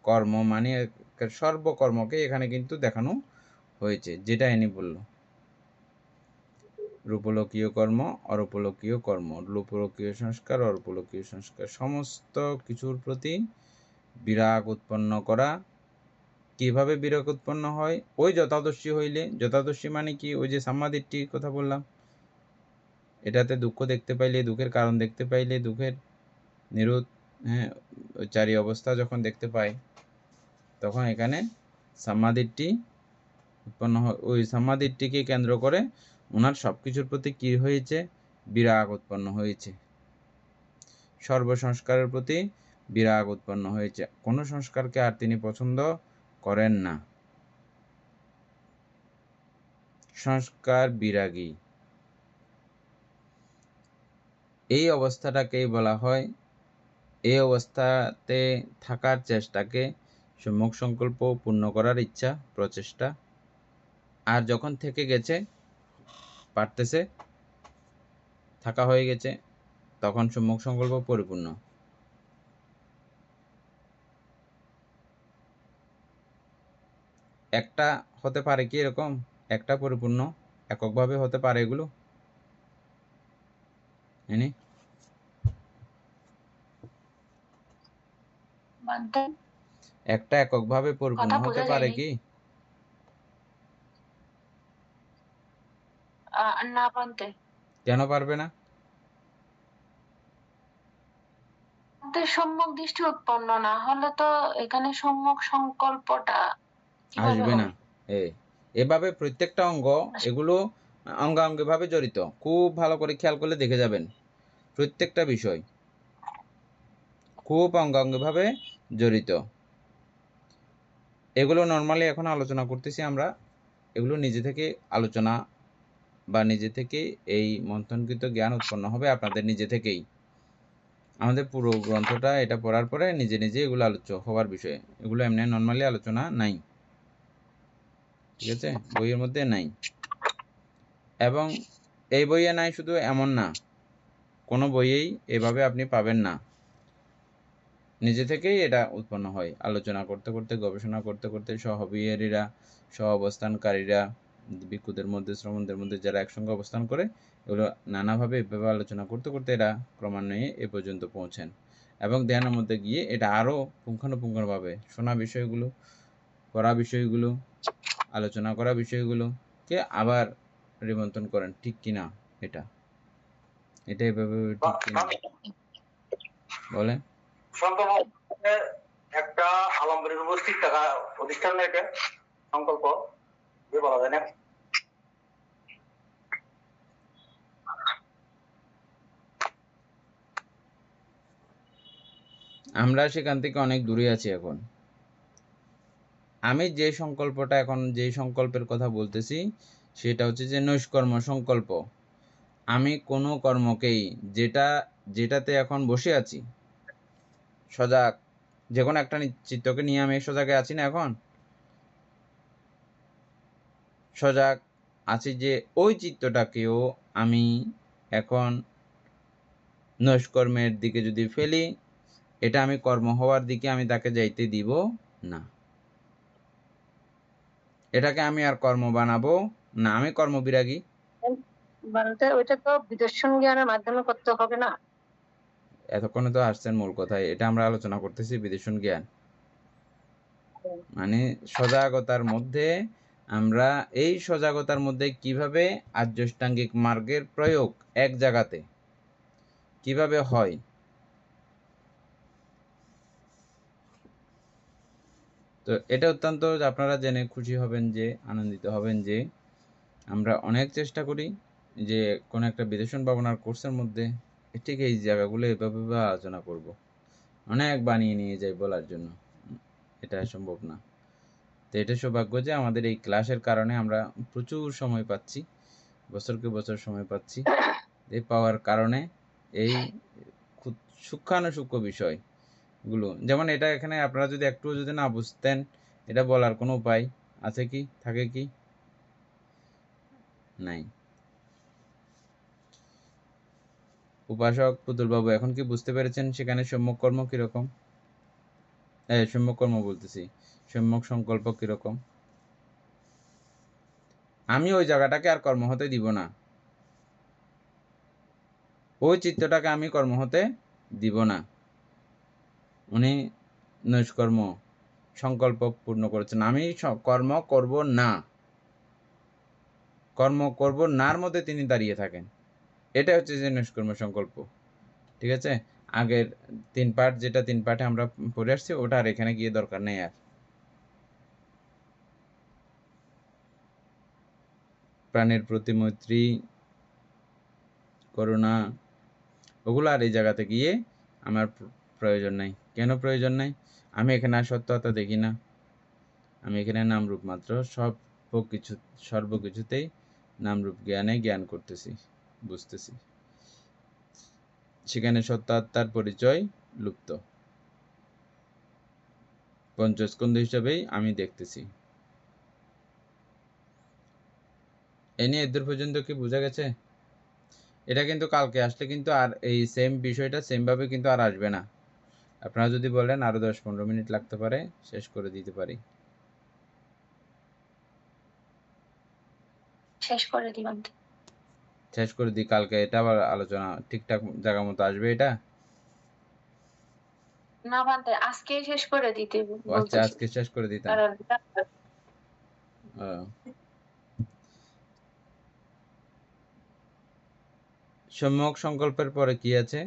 কর্ম, মানে সর্বকর্মকে এখানে কিন্তু দেখানো হয়েছে, যেটা এনি বলল। রূপলোকীয় কর্ম, অরূপলোকীয় কর্ম, রূপলোকীয় সংস্কার, অরূপলোকীয় সংস্কার, সমস্ত কিছুর প্রতি বিরাগ উৎপন্ন করা। কিভাবে বিরাগ উৎপন্ন হয়? ওই যথাদর্শী হইলে, যথাদর্শী মানে কি? ওই যে সাম্মাদিট্ঠির কথা বললাম, এটাতে দুঃখ দেখতে পাইলে, দুঃখের কারণ দেখতে পাইলে, দুঃখের নিরোধ, হ্যাঁ, চারি অবস্থা যখন দেখতে পাই, তখন এখানে সাম্মাদিট্ঠি উৎপন্ন হয়। ওই সাম্মাদিট্ঠিকে কেন্দ্র করে ওনার সব কিছুর প্রতি কি হয়েছে? বিরাগ উৎপন্ন হয়েছে। সর্বসংস্কারের প্রতি বিরাগ উৎপন্ন হয়েছে। কোনো সংস্কারকে আর তিনি পছন্দ করেন না। সংস্কার বিরাগী, এই অবস্থাটাকেই বলা হয়, এই অবস্থাতে থাকার চেষ্টাকে সম্যক সংকল্প পূর্ণ করার ইচ্ছা, প্রচেষ্টা। আর যখন থেকে গেছে, পারতেছে, থাকা হয়ে গেছে, তখন সম্যক সংকল্প পরিপূর্ণ। একটা হতে পারে কি এরকম? একটা পরিপূর্ণ এককভাবে হতে পারে এগুলো? একটা এককভাবে পরিপূর্ণ হতে পারে কি? না বান্তে। কেন পারবে না? সম্যক দৃষ্টি উৎপন্ন না হলে তো এখানে সম্যক সংকল্পটা আসবে না। এভাবে প্রত্যেকটা অঙ্গ, এগুলো অঙ্গাঙ্গি ভাবে জড়িত। খুব ভালো করে খেয়াল করলে দেখে যাবেন, প্রত্যেকটা বিষয় খুব অঙ্গাঙ্গি ভাবে জড়িত। এগুলো নর্মালি এখন আলোচনা করতেছি আমরা, এগুলো নিজে থেকে আলোচনা বা নিজে থেকে এই মন্থনকৃত জ্ঞান উৎপন্ন হবে আপনাদের নিজে থেকেই। আমাদের পুরো গ্রন্থটা এটা পড়ার পরে নিজে নিজে এগুলো আলোচ্য হওয়ার বিষয়ে, এগুলো এমনি নর্মালি আলোচনা নাই, ঠিক আছে, বইয়ের মধ্যে নাই। এবং এই বইয়ে নাই শুধু এমন না, কোনো বইয়েই এভাবে আপনি পাবেন না, নিজে থেকেই এটা উৎপন্ন হয় আলোচনা করতে করতে, গবেষণা করতে করতে। সহবিহারীরা, সহ অবস্থানকারীরা, ভিক্ষুদের মধ্যে, শ্রমণদের মধ্যে যারা একসঙ্গে অবস্থান করে, এগুলো নানাভাবে এভাবে আলোচনা করতে করতে এরা ক্রমান্বয়ে এ পর্যন্ত পৌঁছেন। এবং ধ্যানের মধ্যে গিয়ে এটা আরও পুঙ্খানুপুঙ্খভাবে শোনা বিষয়গুলো, পড়া বিষয়গুলো, আলোচনা করা বিষয়গুলোকে আবার রিমন্থন করেন, ঠিক কিনা এটা এভাবে ঠিক কিনা বলেন। একটা আলমবাড়ির উপস্থিত থাকা প্রতিষ্ঠান না, এটা সংকল্প যে বলা যায় না। আমরা সেখান থেকে অনেক দূরে আছি এখন। আমি যে সংকল্পটা এখন, যে সংকল্পের কথা বলতেছি সেটা হচ্ছে যে নৈষ্কর্ম সংকল্প। আমি কোনো কর্মকেই যেটাতে এখন বসে আছি সজাগ, যে কোনো একটা চিত্তকে নিয়ে আমি সজাগে আছি না, এখন সজাগ আছি, যে ওই চিত্তটাকেও আমি এখন নৈষ্কর্মের দিকে যদি ফেলি, এটা আমি কর্ম হওয়ার দিকে আমি তাকে যাইতে দিব না। এটাকে আমি আর কর্ম বানাবো না, আমি কর্মবিরাগী। বলতে ওইটা তো বিদর্শন জ্ঞানের মাধ্যমে করতে হবে না? এতক্ষণে তো আসছেন মূল কথায়, এটা আমরা আলোচনা করতেছি বিদর্শন জ্ঞান, মানে সজাগতার মধ্যে। আমরা এই সজাগতার মধ্যে কিভাবে আর্যাষ্টাঙ্গিক মার্গের প্রয়োগ এক জায়গাতে কিভাবে হয়, তো এটা অত্যন্ত আপনারা জেনে খুশি হবেন, যে আনন্দিত হবেন যে আমরা অনেক চেষ্টা করি যে কোনো একটা বিদর্শন ভাবনার কোর্সের মধ্যে ঠিক এই জায়গাগুলো এভাবে আলোচনা করব, অনেক বানিয়ে নিয়ে যাই বলার জন্য, এটা সম্ভব না। তো এটা সৌভাগ্য যে আমাদের এই ক্লাসের কারণে আমরা প্রচুর সময় পাচ্ছি, বছরকে বছর সময় পাচ্ছি। এই পাওয়ার কারণে এই খুব সূক্ষ্মানুসূক্ষ্ম বিষয়গুলো, যেমন এটা এখানে আপনারা যদি একটুও যদি না বুঝতেন, এটা বলার কোনো উপায় আছে কি, থাকে কি? নাই। উপাসক পুতুলবাবু, এখন কি বুঝতে পেরেছেন সেখানে সম্যক কর্ম কিরকম? সম্যক কর্ম বলতেছি, সম্যক সংকল্প কিরকম? আমি ওই জায়গাটাকে আর কর্ম হতে দিব না, ওই চিত্তটাকে আমি কর্ম হতে দিব না। উনি নৈষ্কর্ম সংকল্প পূর্ণ করেছেন, আমি কর্ম করব না, কর্ম করব নার মধ্যে তিনি দাঁড়িয়ে থাকেন। এটা হচ্ছে যে নৈষ্কর্ম সংকল্প, ঠিক আছে। আগের 3 পার্ট, যেটা 3 পার্টে আমরা পড়ে আসছি, ওটা আর এখানে গিয়ে দরকার নেই। আর প্রাণের প্রতি মৈত্রী, করুণা, ওগুলো আর এই জায়গাতে গিয়ে আমার প্রয়োজন নাই। কেন প্রয়োজন নাই? আমি এখানে আর সত্যতা দেখি না, আমি এখানে নামরূপ মাত্র, সর্বকিছুতেই নামরূপ জ্ঞানে জ্ঞান করতেছি, বুঝতেছি। সেখানে সত্য আত্মার পরিচয় লুপ্ত, পঞ্চস্কন্ধ হিসেবেই আমি দেখতেছি। এ নিয়ে এদূর পর্যন্ত কি বোঝা গেছে? এটা কিন্তু কালকে আসলে কিন্তু আর এই সেম বিষয়টা সেমভাবে কিন্তু আর আসবে না। আপনারা যদি বলেন আরো 10-15 মিনিট লাগতে পারে, শেষ করে দিতে পারি। শেষ করে দিবেন। শেষ করে দিই, কালকে এটা আবার আলোচনা ঠিকঠাক জায়গা মতো আসবে এটা। না বানতে আজকে শেষ করে দিতে আচ্ছা, আজকে শেষ করে দিতাম। সম্যক সংকল্পের পরে কি আছে?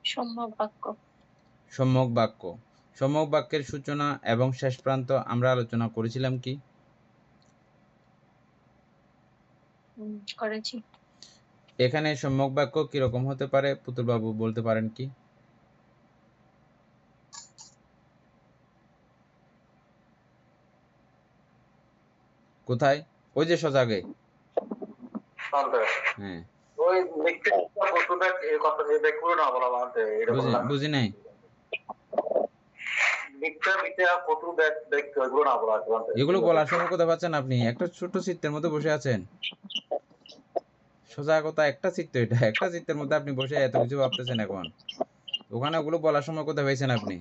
সম্যক বাক্য। সম্যক বাক্য। সম্যক বাক্যের সূচনা এবং শেষ প্রান্ত আমরা আলোচনা করেছিলাম কি? করেছি। এখানে সম্যক বাক্য কিরকম হতে পারে পুতুলবাবু বলতে পারেন কি? কোথায়? ওই যে সজাগে। বান্ধে হ্যাঁ, ওই মিথ্যা পশুটা এই কথা যে দেখলো না বলা বান্ধে এটা বললাম বুঝি নাই। মিথ্যা মিথ্যা পশু দেখতে ওইগুলো না বলা আছে বান্ধে এগুলো বলার সময় কোথায় পাচ্ছেন আপনি? একটা ছোট্ট চিত্তের মধ্যে বসে আছেন। সোজা কথা একটা চিত্ত, এটা একটা চিত্তের মধ্যে আপনি বসে এত কিছু ভাবতেছেন এখন। ওখানে ওগুলো বলার সময় কোথায় পাইছেন আপনি?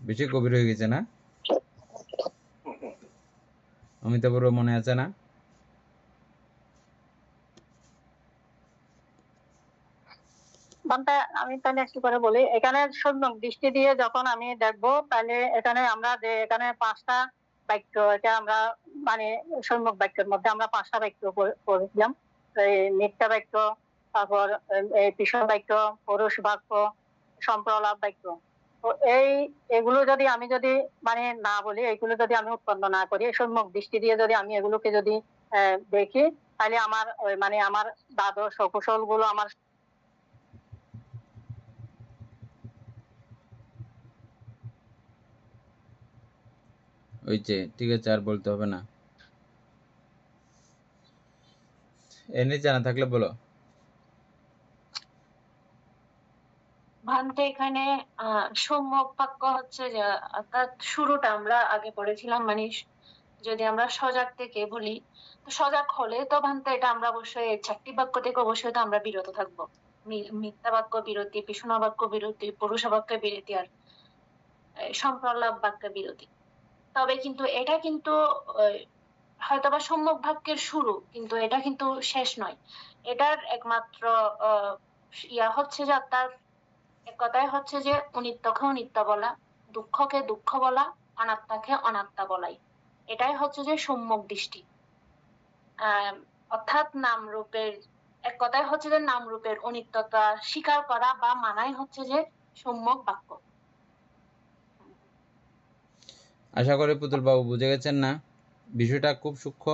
বেশি গভীর হয়ে গেছে না? অমিতাভ বড়ুয়া মনে আছে না? বান্তা, আমি তাহলে একটু করে বলি। এখানে সম্যক দৃষ্টি দিয়ে যখন আমি দেখবো, তাহলে এখানে আমরা যে এখানে 5টা বাক্য, এটা আমরা মানে সম্যক বাক্যের মধ্যে আমরা 5টা বাক্য পড়েছিলাম। এই মিথ্যা বাক্য, তারপর এই পিছন বাক্য, পুরুষ বাক্য, সম্প্রলাপ বাক্য। তো এগুলো যদি আমি যদি মানে না বলি, এগুলো যদি আমি উৎপন্ন না করি, সম্যক দৃষ্টি দিয়ে যদি আমি এগুলোকে যদি দেখি, তাহলে আমার মানে আমার দ্বাদশ কৌশল গুলো আমার ওই যে ঠিক আছে, আর বলতে হবে না। এমনি জানা থাকলে বলো। ভান্তে এখানে সম্যক বাক্য হচ্ছে যে অর্থাৎ শুরুটা আমরা আগে পড়েছিলাম, মানে যদি আমরা সজাগ থেকে বলি, তো সজাগ হলে তো ভান্তে এটা আমরা অবশ্যই এই 4টি বাক্য থেকে অবশ্যই তো আমরা বিরত থাকবো। মিথ্যা বাক্য বিরতি, পিছনা বাক্য বিরতি, পুরুষ বাক্য বিরতি, আর সম্প্রলাপ বাক্য বিরতি। তবে কিন্তু এটা কিন্তু হয়তোবা সম্যক বাক্যের শুরু, কিন্তু এটা কিন্তু শেষ নয়। এটার একমাত্র ইয়া হচ্ছে যে তার এক কথায় হচ্ছে যে অনিত্যকে অনিত্য বলা, দুঃখকে দুঃখ বলা, অনাত্মাকে অনাত্মা বলাই। এটাই হচ্ছে যে সম্যক দৃষ্টি। অর্থাৎ নাম রূপের, এক কথায় হচ্ছে যে নাম রূপের অনিত্যতা স্বীকার করা বা মানাই হচ্ছে যে সম্যক বাক্য। আশা করি পুতুল বাবু বুঝে গেছেন না? বিষয়টা খুব সূক্ষ্ম।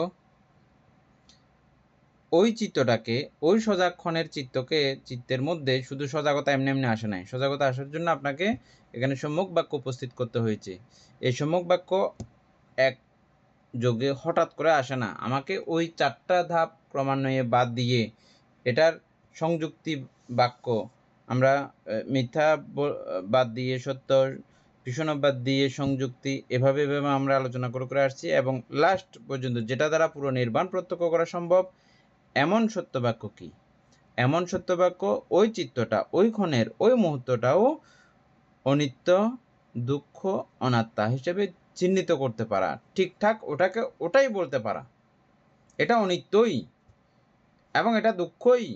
ওই চিত্তটাকে, ওই সজাগক্ষণের চিত্তের মধ্যে শুধু সজাগতা এমনি এমনি আসে নাই। সজাগতা আসার জন্য আপনাকে এখানে সম্যক বাক্য উপস্থিত করতে হয়েছে। এই সম্যক বাক্য এক যোগে হঠাৎ করে আসে না। আমাকে ওই 4টা ধাপ ক্রমান্বয়ে বাদ দিয়ে এটার সংযুক্তি বাক্য, আমরা মিথ্যা বাদ দিয়ে সত্য, ভীষণ বাদ দিয়ে সংযুক্তি, এভাবে এভাবে আমরা আলোচনা করে করে আসছি, এবং লাস্ট পর্যন্ত যেটা দ্বারা পুরো নির্বাণ প্রত্যক্ষ করা সম্ভব এমন সত্য বাক্য কি? এমন সত্য বাক্য ওই চিত্তটা, ওই ক্ষণের ওই মুহূর্তটাও অনিত্য, দুঃখ, অনাত্মা হিসেবে চিহ্নিত করতে পারা, ঠিকঠাক ওটাকে ওটাই বলতে পারা। এটা অনিত্যই, এবং এটা দুঃখই,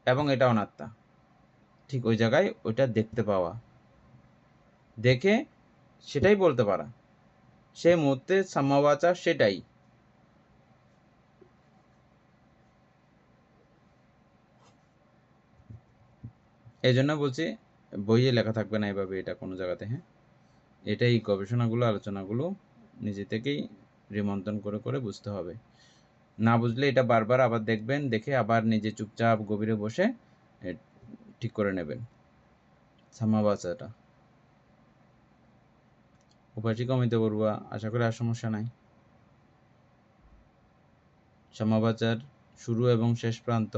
এবং এটা অনাত্মা। ঠিক ওই জায়গায় ওইটা দেখতে পাওয়া, দেখে সেটাই বলতে পারা, সেই মুহূর্তে সাম্যবাচা সেটাই। এই জন্য বলছি বইয়ে লেখা থাকবে না এভাবে, এটা কোনো জায়গাতে। হ্যাঁ, এটাই গবেষণাগুলো, আলোচনাগুলো নিজে থেকেই রিমন্থন করে করে বুঝতে হবে। না বুঝলে এটা বারবার আবার দেখবেন, দেখে আবার নিজে চুপচাপ গভীরে বসে ঠিক করে নেবেন সাম্যবাচাটা। উপাসিকা অমিতাভ বড়ুয়া, আশা করি আর সমস্যা নাই। সাম্যবাচার শুরু এবং শেষ প্রান্ত।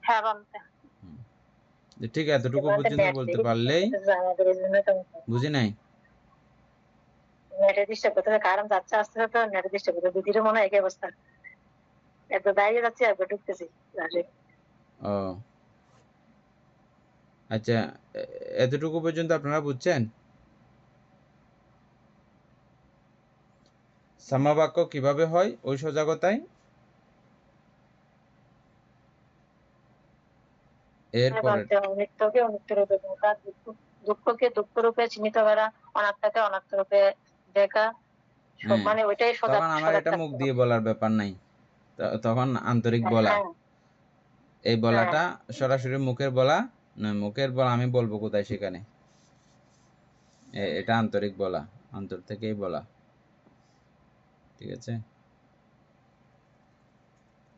হ্যাঁ বান্তা। ঠিক এতটুকু পর্যন্ত বলতে পারলেই। বুঝি নাই। নেটে ডিস্টার্ব করতে কারণ যাচ্ছে আসতে তো নেটে ডিস্টার্ব করতে দিদিরও মনে হয় একই অবস্থা। একবার বাইরে যাচ্ছি, একবার ঢুকতেছি। ও আচ্ছা, এতটুকু পর্যন্ত আপনারা বুঝছেন সাম্যবাক্য কিভাবে হয় ওই সজাগতায়? এরপরে অনিত্যকে অনিত্য রূপে দেখা, দুঃখকে দুঃখ রূপে চিহ্নিত করা, অনাত্মাকে অনাত্ম রূপে দেখা, মানে ওইটাই তখন আমার এটা মুখ দিয়ে বলার ব্যাপার নাই, তখন আন্তরিক বলা। এই বলাটা সরাসরি মুখের বলা নয়, মুখের বলা আমি বলবো কোথায় সেখানে। এটা আন্তরিক বলা, অন্তর থেকেই বলা। ঠিক আছে,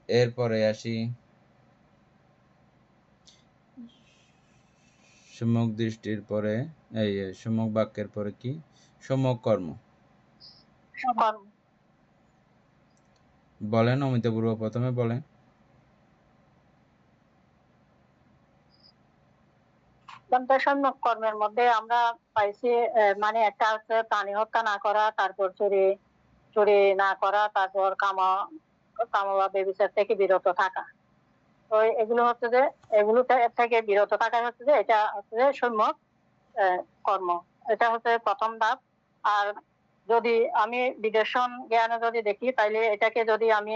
এরপরে আসি সম্যক দৃষ্টির পরে এই সম্যক বাক্যের পরে কি? সম্যক কর্ম। কর্ম। বলেন অমিতাপূর্ব, প্রথমে বলেন। সম্যক কর্মের মধ্যে আমরা পাইছি মানে একটা হচ্ছে প্রাণী হত্যা না করা, তারপর চুরি না করা, তারপর কাম বা ব্যভিচার থেকে বিরত থাকা। তো এগুলো হচ্ছে যে এগুলো থেকে বিরত থাকা হচ্ছে যে এটা হচ্ছে যে সম্যক কর্ম। এটা হচ্ছে প্রথম ধাপ। আর যদি আমি বিদর্শন জ্ঞানে যদি দেখি, তাইলে এটাকে যদি আমি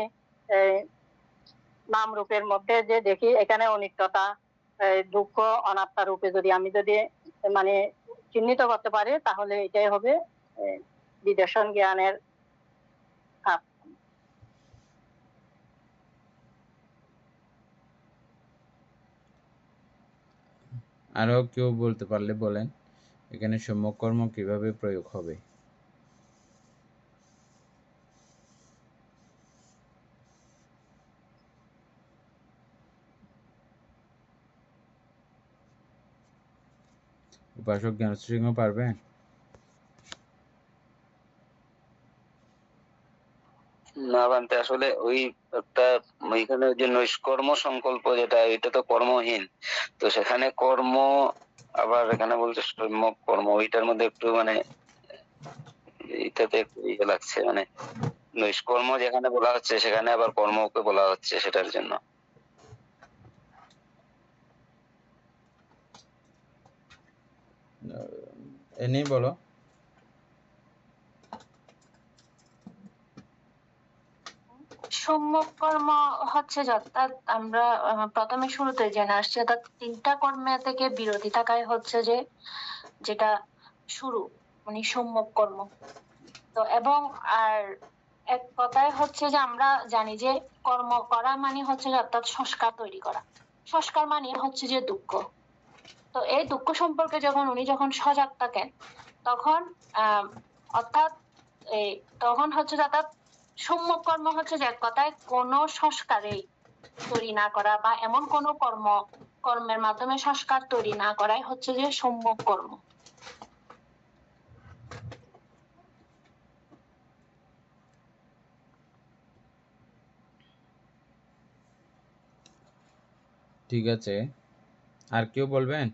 নাম রূপের মধ্যে যে দেখি, এখানে অনিত্যতা, দুঃখ, অনাত্মা রূপে যদি আমি মানে চিহ্নিত করতে পারি, তাহলে এটাই হবে বিদর্শন জ্ঞানের ধাপ। আরো কেউ বলতে পারলে বলেন এখানে সম্যক কর্ম কিভাবে প্রয়োগ হবে? উপাসক জ্ঞানশ্রী সিংহ পারবেন? না বানতে আসলে ওই একটা এখানে যে নৈষ্কর্ম সংকল্প যেটা, এটা তো কর্মহীন, তো সেখানে কর্ম আবার এখানে বলছে সম্যক কর্ম, ওইটার মধ্যে একটু মানে এটাতে একটু ইয়ে লাগছে, মানে নৈষ্কর্ম যেখানে বলা হচ্ছে সেখানে আবার কর্মকে বলা হচ্ছে, সেটার জন্য। এনে বলো। সম্যক কর্ম হচ্ছে অর্থাৎ আমরা প্রথমে শুরুতে জেনে আসছি, অর্থাৎ তিনটা কর্মে থেকে বিরতি থাকাই হচ্ছে যে যেটা শুরু, মানে সম্যক কর্ম। তো এবং আর এক কথায় হচ্ছে যে আমরা জানি যে কর্ম করা মানে হচ্ছে যে অর্থাৎ সংস্কার তৈরি করা। সংস্কার মানে হচ্ছে যে দুঃখ। তো এই দুঃখ সম্পর্কে যখন উনি সজাগ থাকেন, তখন অর্থাৎ তখন হচ্ছে অর্থাৎ সম্যক কর্ম হচ্ছে যে এক কথায় কোনো সংস্কারেই তৈরি না করা, বা এমন কোনো কর্মের মাধ্যমে সংস্কার তৈরি না করাই হচ্ছে যে সম্যক কর্ম। ঠিক আছে, আর কেউ বলবেন?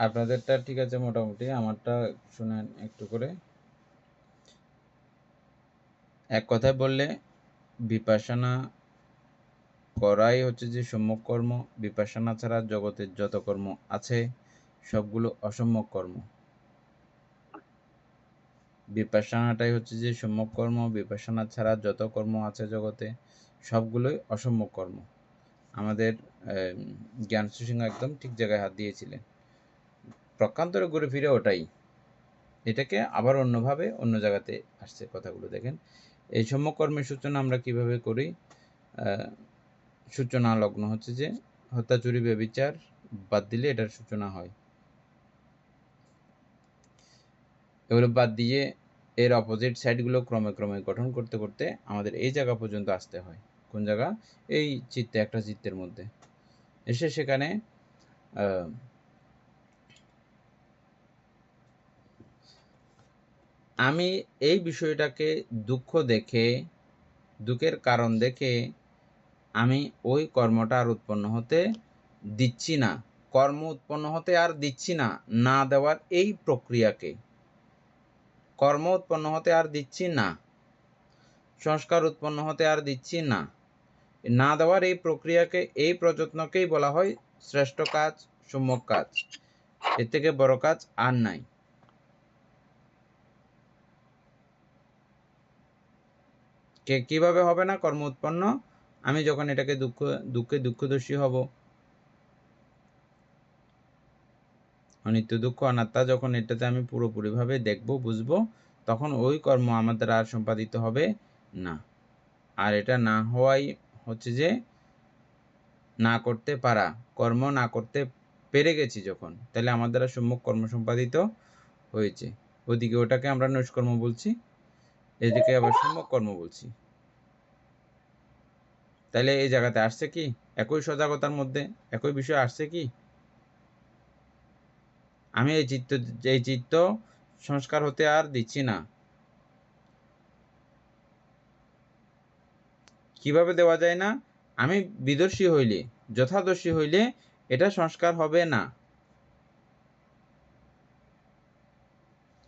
আপনাদেরটা ঠিক আছে মোটামুটি, আমারটা শুনেন একটু করে। এক কথায় বললে বিপাশনা করাই হচ্ছে যে সম্যক কর্ম। বিপাশনা ছাড়া জগতের যত কর্ম আছে সবগুলো অসম্যক কর্ম। বিপাশনাটাই হচ্ছে যে সম্যক কর্ম। বিপাশনা ছাড়া যত কর্ম আছে জগতে সবগুলোই অসম্যক কর্ম। আমাদের জ্ঞানশ্রী সিংহ একদম ঠিক জায়গায় হাত দিয়েছিলেন। প্রকান্তরে ঘুরে ফিরে ওটাই, এটাকে আবার অন্যভাবে অন্য জায়গাতে আসছে কথাগুলো। দেখেন এই সম্যক কর্মের সূচনা আমরা কিভাবে করি। সূচনা লগ্ন হচ্ছে যে হত্যা, চুরি, ব্যভিচার বাদ দিলে এটার সূচনা হয়। এগুলো বাদ দিয়ে এর অপোজিট সাইডগুলো ক্রমে ক্রমে গঠন করতে করতে আমাদের এই জায়গা পর্যন্ত আসতে হয়। কোন জায়গা? এই চিত্তে, একটা চিত্তের মধ্যে এসে সেখানে আমি এই বিষয়টাকে দুঃখ দেখে, দুঃখের কারণ দেখে আমি ওই কর্মটা আর উৎপন্ন হতে দিচ্ছি না। কর্ম উৎপন্ন হতে আর দিচ্ছি না, না দেওয়ার এই প্রক্রিয়াকে। কর্ম উৎপন্ন হতে আর দিচ্ছি না, সংস্কার উৎপন্ন হতে আর দিচ্ছি না। না দেওয়ার এই প্রক্রিয়াকে, এই প্রযত্নকেই বলা হয় শ্রেষ্ঠ কাজ, সম্যক কাজ। এর থেকে বড় কাজ আর নাই। কিভাবে হবে না কর্ম উৎপন্ন? আমি যখন এটাকে দুঃখে দুঃখদর্শী হব, অনিত্য দুঃখ অনাত্মা যখন এটাতে আমি পুরোপুরিভাবে দেখব, বুঝবো, তখন ওই কর্ম আমার দ্বারা আর সম্পাদিত হবে না। আর এটা না হওয়াই হচ্ছে যে না করতে পারা। কর্ম না করতে পেরে গেছি যখন, তাহলে আমার দ্বারা সম্যক কর্ম সম্পাদিত হয়েছে। ওদিকে ওটাকে আমরা নৈষ্কর্ম বলছি, এদিকে আবার সম্যক কর্ম বলছি। তাহলে এই জায়গাতে আসছে কি একই সজাগতার মধ্যে একই বিষয় আসছে কি? আমি এই চিত্ত সংস্কার হতে আর দিচ্ছি না। কিভাবে দেওয়া যায় না? আমি বিদর্শী হইলে, যথাদর্শী হইলে এটা সংস্কার হবে না।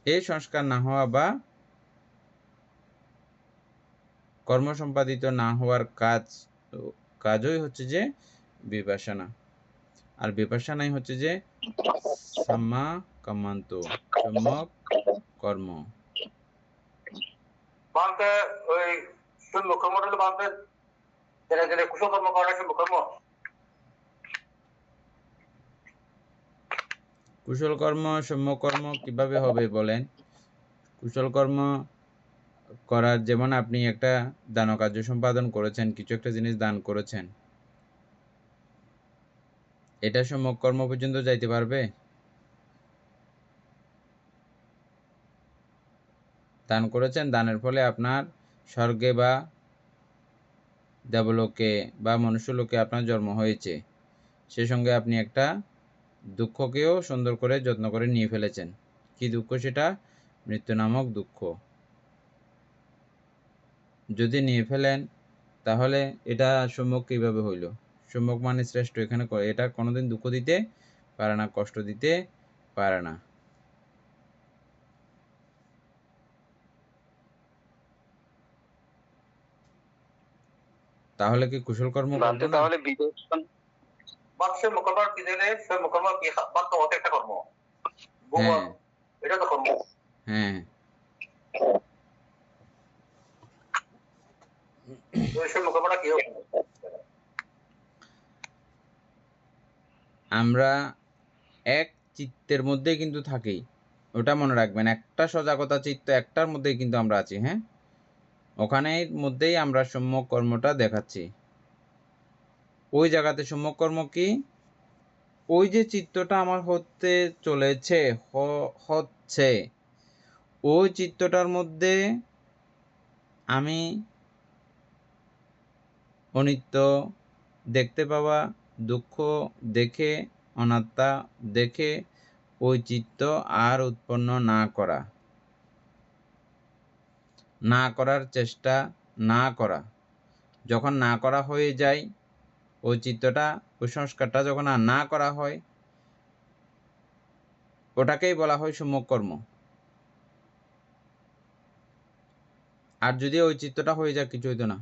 এই সংস্কার না হওয়া বা কর্ম সম্পাদিত না হওয়ার কাজই হচ্ছে যে বিপাশনা। আর বিপাশনাই হচ্ছে যে সাম্মা কাম্মান্ত, সম্যক কর্ম। বাংতে ওই শূন্য কর্মটা হলো বাংতে যেটা কুশল কর্ম করা শূন্য কর্ম। কুশল কর্ম সম্যক কর্ম কিভাবে হবে বলেন? কুশল কর্ম করার, যেমন আপনি একটা দান কার্য সম্পাদন করেছেন, কিছু একটা জিনিস দান করেছেন, এটা সম্যক কর্ম পর্যন্ত যাইতে পারবে? দান করেছেন, দানের ফলে আপনার স্বর্গে বা দেবলোকে বা মনুষ্যলোকে আপনার জন্ম হয়েছে, সে সঙ্গে আপনি একটা দুঃখকেও সুন্দর করে যত্ন করে নিয়ে ফেলেছেন। কি দুঃখ সেটা? মৃত্যু নামক দুঃখ। যদি নিয়ে ফেলেন তাহলে এটা সম্যক কিভাবে হইল? সম্যক মানে শ্রেষ্ঠ। এখানে এটা কোনোদিন দুঃখ দিতে পারে না, কষ্ট দিতে পারে না। তাহলে কি কুশল কর্ম করব না? তাহলে বিদর্শন বাক্সের মোকাবার কি দিলে সে মোকাবার কি বাক্য হতে একটা কর্ম। হ্যাঁ এটা তো কর্ম। হ্যাঁ, সে মোকাবারটা কি হবে? আমরা এক চিত্তের মধ্যে কিন্তু থাকি, ওটা মনে রাখবেন। একটা সজাগতা চিত্ত একটার মধ্যেই কিন্তু আমরা আছি। হ্যাঁ, ওখানের মধ্যেই আমরা সম্যক কর্মটা দেখাচ্ছি। ওই জায়গাতে সম্যক কর্ম কি? ওই যে চিত্তটা আমার হতে চলেছে, হচ্ছে, ওই চিত্তটার মধ্যে আমি অনিত্য দেখতে পাওয়া, দুঃখ দেখে, অনাত্মা দেখে ওই চিত্ত আর উৎপন্ন না করার চেষ্টা না করা। যখন না করা হয়ে যায়, ওই চিত্তটা, ওই সংস্কারটা যখন আর না করা হয়, ওটাকেই বলা হয় সম্যক কর্ম। আর যদি ওই চিত্তটা হয়ে যায়, কিছু হইতো না,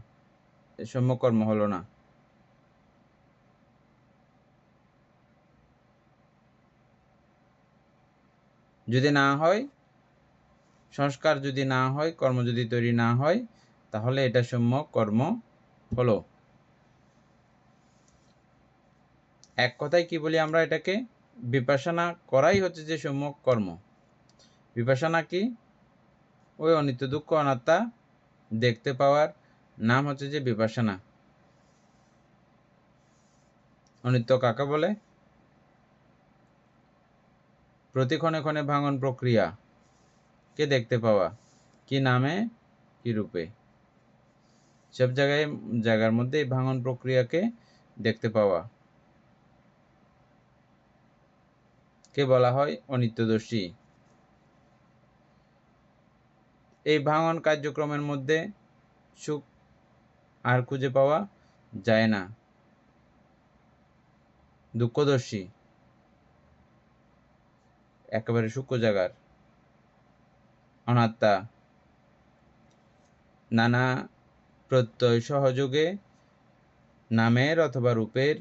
সম্যক কর্ম হলো না। যদি না হয়, সংস্কার যদি না হয়, কর্ম যদি তৈরি না হয়, তাহলে এটা সম্যক কর্ম হলো। এক কথায় কি বলি আমরা এটাকে? বিপাশনা করাই হচ্ছে যে সম্যক কর্ম। বিপাশনা কি? ওই অনিত্য দুঃখ অনাত্মা দেখতে পাওয়ার নাম হচ্ছে যে বিপাশনা। অনিত্য কাকে বলে? প্রতি ক্ষণে ক্ষণে ভাঙন প্রক্রিয়া কে দেখতে পাওয়া, কি নামে কি রূপে, সব জায়গার মধ্যে এই ভাঙন প্রক্রিয়াকে দেখতে পাওয়া কে বলা হয়? অনিত্যদর্শী। এই ভাঙন কার্যক্রমের মধ্যে সুখ আর খুঁজে পাওয়া যায় না। দুঃখদর্শী, একেবারে সূক্ষ্ম জায়গার অনাত্মা। নানা প্রত্যয় সহযোগে নামের অথবা রূপের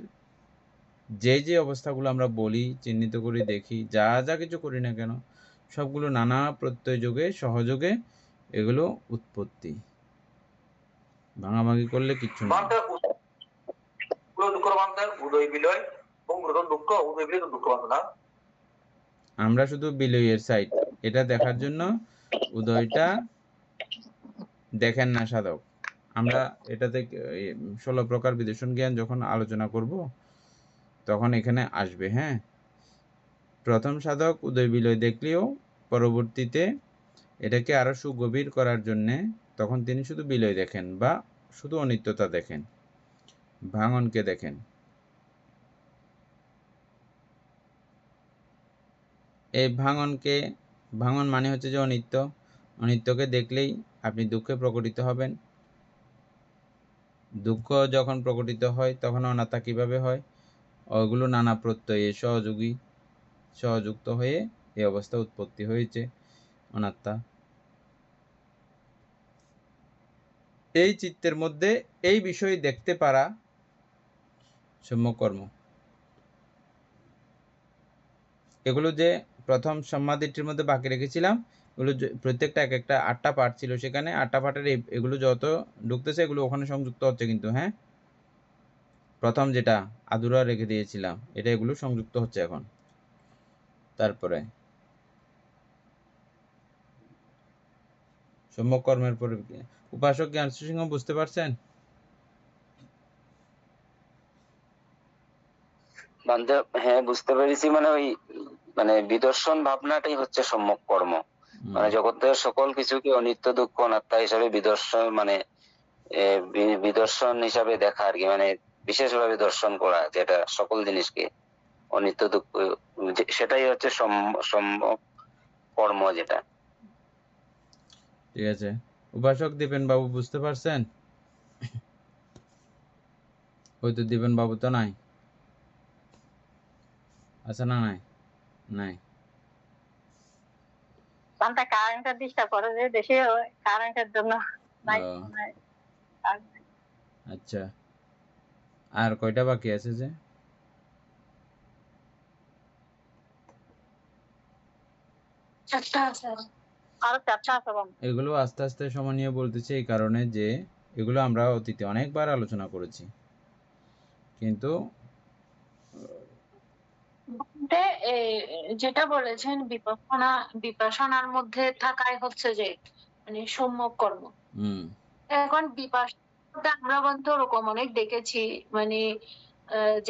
যে অবস্থাগুলো আমরা বলি, চিহ্নিত করি, দেখি, যা কিছু করি না কেন, সবগুলো নানা প্রত্যয় যোগে সহযোগে এগুলো উৎপত্তি। ভাঙাভাঙি করলে কিচ্ছু না। আমরা শুধু বিলয়ের সাইড, এটা দেখার জন্য উদয়টা দেখেন না সাধক। আমরা এটাতে 16 প্রকার বিদর্শন জ্ঞান যখন আলোচনা করব তখন এখানে আসবে। হ্যাঁ, প্রথম সাধক উদয় বিলয় দেখলেও পরবর্তীতে এটাকে আরো সুগভীর করার জন্যে তখন তিনি শুধু বিলয় দেখেন বা শুধু অনিত্যতা দেখেন। ভাঙনকে দেখেন। এই ভাঙন মানে হচ্ছে যে অনিত্য। অনিত্যকে দেখলেই আপনি দুঃখে প্রকটিত হবেন। দুঃখ যখন প্রকটিত হয় তখন অনাত্মা কিভাবে হয়? ওগুলো নানা প্রত্যয়ে সহযুক্ত হয়ে এই অবস্থা উৎপত্তি হয়েছে অনাত্মা। এই চিত্তের মধ্যে এই বিষয় দেখতে পারা সম্যকর্ম। এগুলো যে প্রথম সমাধিটির মধ্যে বাকি রেখেছিলাম, এগুলো প্রত্যেকটা এক একটা 8টা পার্ট ছিল, সেখানে 8টা পার্টের এগুলো যত ঢুকতেছে এগুলো ওখানে সংযুক্ত হচ্ছে কিন্তু। হ্যাঁ, প্রথম যেটা আধুরা রেখে দিয়েছিলাম এটা এগুলো সংযুক্ত হচ্ছে এখন। তারপরে সম্যক কর্মের পরে উপাসক জ্ঞান সিংহ বুঝতে পারছেন? বান্ধে হ্যাঁ বুঝতে পেরেছি, মানে ওই মানে বিদর্শন ভাবনাটাই হচ্ছে সম্যক কর্ম। মানে জগতের সকল কিছুকে অনিত্য দুঃখ অনাত্মা হিসাবে বিদর্শন, মানে বিদর্শন হিসাবে দেখা আর কি, মানে বিশেষভাবে দর্শন করা, যেটা সকল জিনিসকে অনিত্য দুঃখ, সেটাই হচ্ছে সম্যক কর্ম যেটা। ঠিক আছে, উপাসক দীপেন বাবু বুঝতে পারছেন? হয়তো দীপেন বাবু তো নাই, আছে না? নাই। বান্তা কারেন্টের ডিস্টার্ব করে যে দেশে, কারেন্টের জন্য নাই। আচ্ছা, আর কয়টা বাকি আছে যে? এগুলো আস্তে আস্তে সময় নিয়ে বলতেছি এই কারণে যে এগুলো আমরা অতীতে অনেকবার আলোচনা করেছি, কিন্তু যেটা বলেছেন বিপাশনার মধ্যে থাকাই হচ্ছে যে মানে সম্যক কর্ম। এখন বিপাশনা আমরা বলতে ওরকম অনেক দেখেছি, মানে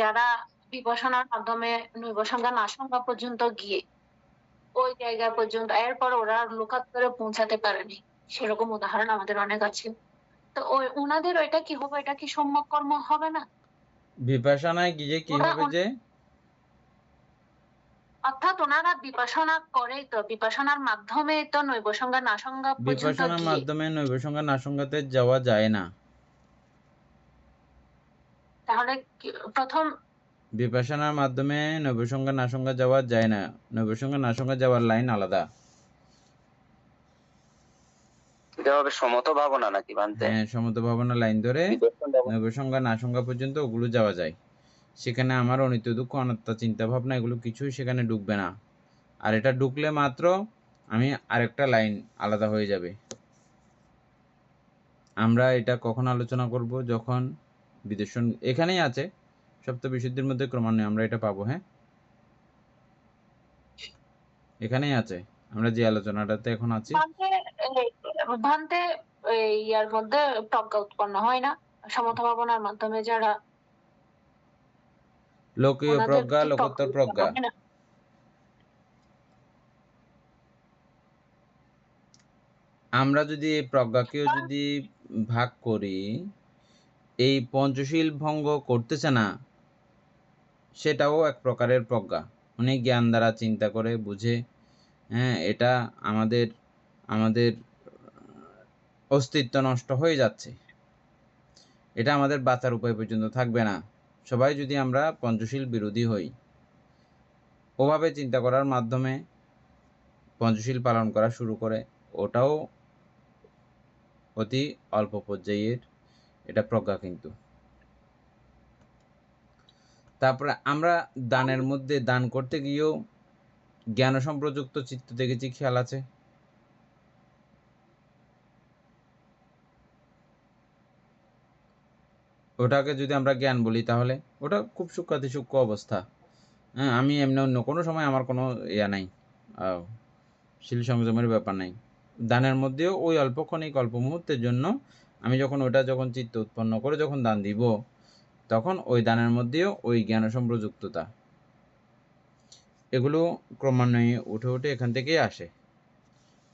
যারা বিপাশনার মাধ্যমে নৈবসংজ্ঞা নাসংজ্ঞা পর্যন্ত গিয়ে ওই জায়গা পর্যন্ত, এরপর ওরা লোকাত্তরে পৌঁছাতে পারেনি, সেরকম উদাহরণ আমাদের অনেক আছে। তো ওই ওনাদের ওইটা কি হবে? এটা কি সম্যক কর্ম হবে না? বিপাশনায় গিয়ে কি হবে যে, অর্থাৎ ওনারা বিপাশনা করে, তো বিপাশনার মাধ্যমে তো নৈবসংজ্ঞা নাসংজ্ঞা পর্যন্ত বিপাশনার গিয়ে, মাধ্যমে নৈবসংজ্ঞা নাসংজ্ঞাতে যাওয়া যায় না। তাহলে প্রথম বিপাশনার মাধ্যমে নৈবসংজ্ঞা নাসংজ্ঞা যাওয়া যায় না। নৈবসংজ্ঞা নাসংজ্ঞা যাওয়ার লাইন আলাদা। এটা হবে সমত ভাবনা নাকি বানতে? হ্যাঁ, সমত ভাবনা লাইন ধরে নৈবসংজ্ঞা নাসংজ্ঞা পর্যন্ত ওগুলো যাওয়া যায়। সেখানে আমার অনিত্য দুঃখ অনাত্মা চিন্তা ভাবনা এগুলো কিছুই সেখানে ঢুকবে না। আর এটা ঢুকলে মাত্র আমি আরেকটা লাইন আলাদা হয়ে যাবে। আমরা এটা কখন আলোচনা করব? যখন বিদর্শন এখানেই আছে, সপ্তবিশুদ্ধির মধ্যে ক্রমান্বয়ে আমরা এটা পাবো। হ্যাঁ, এখানেই আছে, আমরা যে আলোচনাটাতে এখন আছি। ভান্তে ইয়ার মধ্যে প্রজ্ঞা উৎপন্ন হয় না সমত ভাবনার মাধ্যমে? যারা লোকীয় প্রজ্ঞা, লোকোত্তর প্রজ্ঞা, আমরা যদি এই প্রজ্ঞাকেও যদি ভাগ করি, এই পঞ্চশীল ভঙ্গ করতেছে না, সেটাও এক প্রকারের প্রজ্ঞা। উনি জ্ঞান দ্বারা চিন্তা করে বুঝে, হ্যাঁ এটা আমাদের অস্তিত্ব নষ্ট হয়ে যাচ্ছে, এটা আমাদের বাঁচার উপায় পর্যন্ত থাকবে না। সবাই যদি আমরা পঞ্চশীল বিরোধী হই, ওভাবে চিন্তা করার মাধ্যমে পঞ্চশীল পালন করা শুরু করে, ওটাও অতি অল্প পর্যায়ের এটা প্রজ্ঞা। কিন্তু তারপরে আমরা দানের মধ্যে দান করতে গিয়েও জ্ঞান সম্প্রযুক্ত চিত্ত দেখেছি, খেয়াল আছে? ওটাকে যদি আমরা জ্ঞান বলি তাহলে ওটা খুব সূক্ষ্মাতি সূক্ষ্ম অবস্থা। হ্যাঁ, আমি এমনি অন্য কোনো সময় আমার কোনো ইয়া নাই, শীল সংযমের ব্যাপার নাই। দানের মধ্যেও ওই অল্পক্ষণিক অল্প মুহূর্তের জন্য আমি যখন চিত্ত উৎপন্ন করে যখন দান দিব, তখন ওই দানের মধ্যেও ওই জ্ঞান সম্প্রযুক্ততা, এগুলো ক্রমান্বয়ে উঠে এখান থেকেই আসে।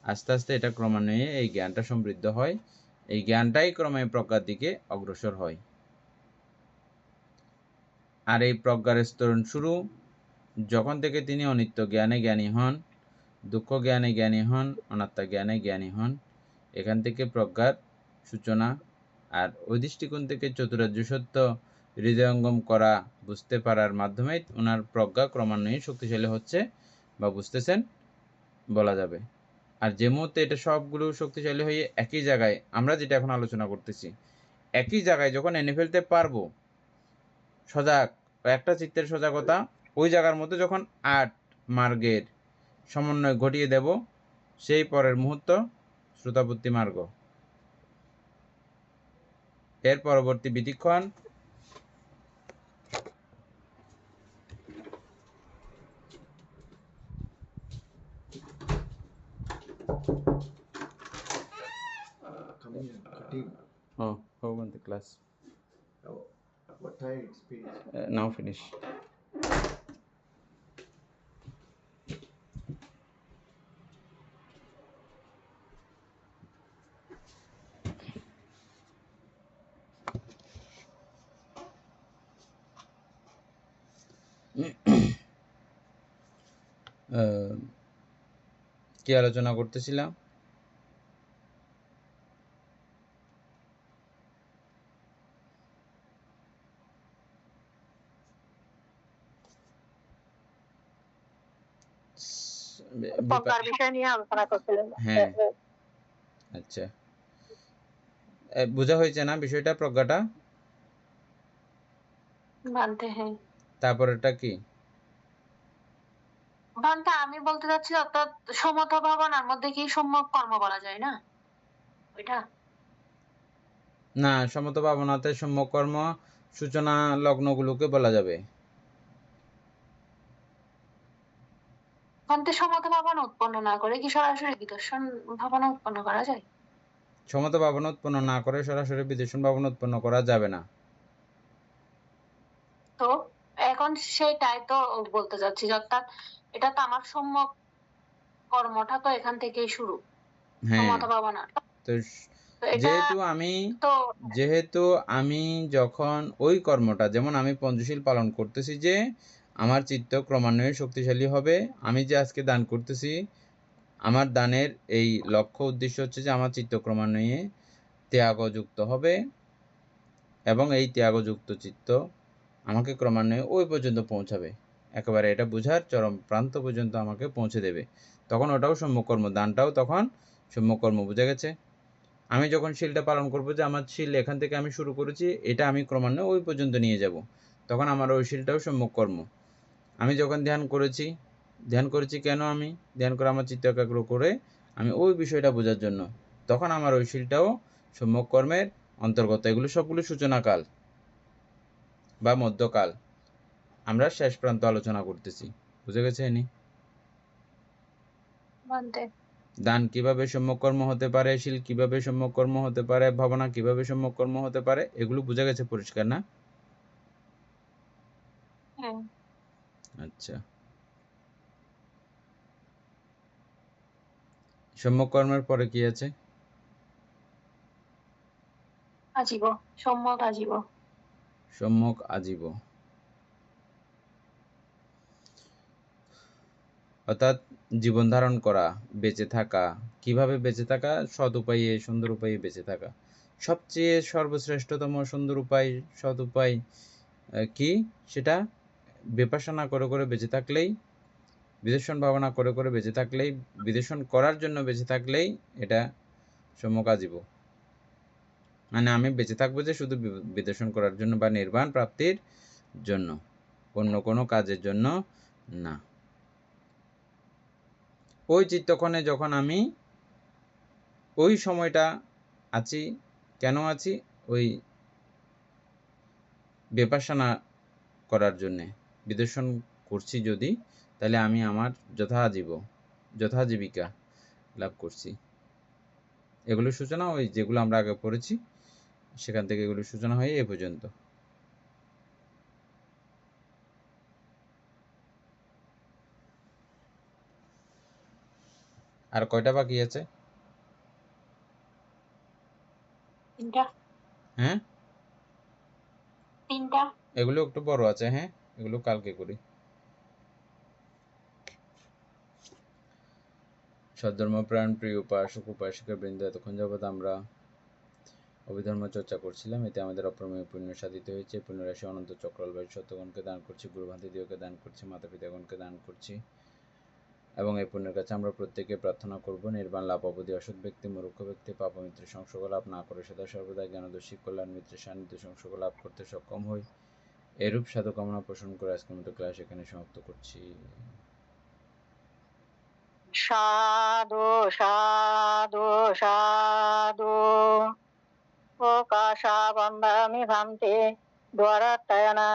আস্তে আস্তে এটা ক্রমান্বয়ে এই জ্ঞানটা সমৃদ্ধ হয়, এই জ্ঞানটাই ক্রমে প্রজ্ঞার দিকে অগ্রসর হয়। আর এই প্রজ্ঞার স্তরণ শুরু যখন থেকে তিনি অনিত্য জ্ঞানে জ্ঞানী হন, দুঃখ জ্ঞানে জ্ঞানী হন, অনাত্মা জ্ঞানে জ্ঞানী হন, এখান থেকে প্রজ্ঞার সূচনা। আর ওই দৃষ্টিকোণ থেকে চতুরার্য সত্য হৃদয়ঙ্গম করা, বুঝতে পারার মাধ্যমে ওনার প্রজ্ঞা ক্রমান্বয়ে শক্তিশালী হচ্ছে বা বুঝতেছেন বলা যাবে। আর যে মুহূর্তে এটা সবগুলো শক্তিশালী হয়ে একই জায়গায়, আমরা যেটা এখন আলোচনা করতেছি, একই জায়গায় যখন এনে ফেলতে পারবো, সজাগ একটা চিত্তের সজাগতা, ওই জায়গার মধ্যে যখন 8 মার্গের সমন্বয় ঘটিয়ে দেব, সেই পরের মুহূর্ত শ্রোতাবর্তী মার্গ। এর পরবর্তী বিধিক্ষণ how went the class? What time it speaks? Now finish. কি আলোচনা করতেছিলাম? প্রজ্ঞার বিষয় নিয়ে আলোচনা করছিলেন। হ্যাঁ, আচ্ছা, বোঝা হয়েছে না বিষয়টা? প্রজ্ঞাটা ভান্তে হ্যাঁ তারপরেটা কি? ভান্তে আমি বলতে চাচ্ছি অর্থাৎ সমত ভাবনার মধ্যে কি সম্যক কর্ম বলা যায় না ওইটা? না, সমত ভাবনাতে সম্যক কর্ম সূচনা লগ্নগুলোকে বলা যাবে। ভান্তে সমত ভাবনা উৎপন্ন না করে কি সরাসরি বিদর্শন ভাবনা উৎপন্ন করা যায়? সমত ভাবনা উৎপন্ন না করে সরাসরি বিদর্শন ভাবনা উৎপন্ন করা যাবে না। তো এখন সেটাই তো বলতে চাচ্ছি, অর্থাৎ এটা তো আমার সম্যক কর্মটা তো এখান থেকেই শুরু, হ্যাঁ, সমত ভাবনা। তো তো এটা যেহেতু আমি যখন ওই কর্মটা, যেমন আমি পঞ্চশীল পালন করতেছি যে আমার চিত্ত ক্রমান্বয়ে শক্তিশালী হবে, আমি যে আজকে দান করতেছি, আমার দানের এই লক্ষ্য উদ্দেশ্য হচ্ছে যে আমার চিত্ত ক্রমান্বয়ে ত্যাগযুক্ত হবে, এবং এই ত্যাগযুক্ত চিত্ত আমাকে ক্রমান্বয়ে ওই পর্যন্ত পৌঁছাবে, একেবারে এটা বোঝার চরম প্রান্ত পর্যন্ত আমাকে পৌঁছে দেবে। তখন ওটাও সম্যককর্ম, দানটাও তখন সম্যককর্ম। বোঝা গেছে? আমি যখন শিলটা পালন করবো, যে আমার শিল এখান থেকে আমি শুরু করেছি, এটা আমি ক্রমান্বয়ে ওই পর্যন্ত নিয়ে যাব, তখন আমার ওই শিলটাও সম্যককর্ম। আমি যখন ধ্যান করেছি কেন? আমি ধ্যান করে আমার চিত্ত একাগ্র করে আমি ওই বিষয়টা বোঝার জন্য, তখন আমার ওই শিলটাও সম্যককর্মের অন্তর্গত। এগুলো সবগুলো সূচনাকাল বা মধ্যকাল, আমরা শেষ প্রান্ত আলোচনা করতেছি। বুঝে গেছে? দান কিভাবে সম্যককর্ম হতে পারে, শিল কিভাবে সম্যককর্ম হতে পারে, ভাবনা কিভাবে সম্যককর্ম হতে পারে, এগুলো বোঝা গেছে পরিষ্কার না? আচ্ছা, সম্যককর্মের পরে কি আছে? আজীব, সম্যক আজীব। সম্যক আজীব অর্থাৎ জীবন ধারণ করা, বেঁচে থাকা। কিভাবে বেঁচে থাকা? সৎ উপায়ে, সুন্দর উপায়ে বেঁচে থাকা। সবচেয়ে সর্বশ্রেষ্ঠতম সুন্দর উপায়, সৎ উপায় কি? সেটা বিপাসনা করে করে বেঁচে থাকলেই, বিদর্শন ভাবনা করে করে বেঁচে থাকলেই, বিদর্শন করার জন্য বেঁচে থাকলেই এটা সম্যক আজীব। মানে আমি বেঁচে থাকবো যে শুধু বিদর্শন করার জন্য বা নির্বাণ প্রাপ্তির জন্য, অন্য কোনো কাজের জন্য না। ওই চিত্তক্ষণে যখন আমি ওই সময়টা আছি, কেন আছি? ওই বিপাসনা করার জন্যে। বিদর্শন করছি যদি, তাহলে আমি আমার যথাজীবিকা লাভ করছি। এগুলো সূচনা, ওই যেগুলো আমরা আগে পড়েছি সেখান থেকে এগুলো সূচনা হয়ে এ পর্যন্ত। আর কয়টা বাকি আছে? তিনটা। হ্যাঁ, তিনটা। এগুলো একটু বড় আছে, হ্যাঁ, এগুলো কালকে করি। সদ্ধর্মপ্রাণ প্রিয় উপাসক উপাসিকা বৃন্দ, এতক্ষণ যাবৎ আমরা অভিধর্ম চর্চা করছিলাম, এতে আমাদের অপ্রমেয় পুণ্য সাধিত হয়েছে। পুণ্যরাশি অনন্ত চক্রালবাসী সত্যগণকে দান করছি, গুরুভান্তি দিওকে দান করছি, মাতা পিতাগণকে দান করছি, এবং এই পুণ্যের কাছে আমরা প্রত্যেকে প্রার্থনা করব নির্বাণ লাভ অবধি অসৎ ব্যক্তি মূর্খ ব্যক্তি পাপ মিত্রের সংসর্গ লাভ না করে সদা সর্বদা জ্ঞানদর্শী কল্যাণ মিত্রের সান্নিধ্য সংসর্গ লাভ করতে সক্ষম হই। এরূপ সাধু কামনা পোষণ করে আজকের মতো ক্লাস এখানে সমাপ্ত করছি। সাধু সাধু সাধু ও কাশা বন্দামি ভান্তে দ্বারাত্তায়না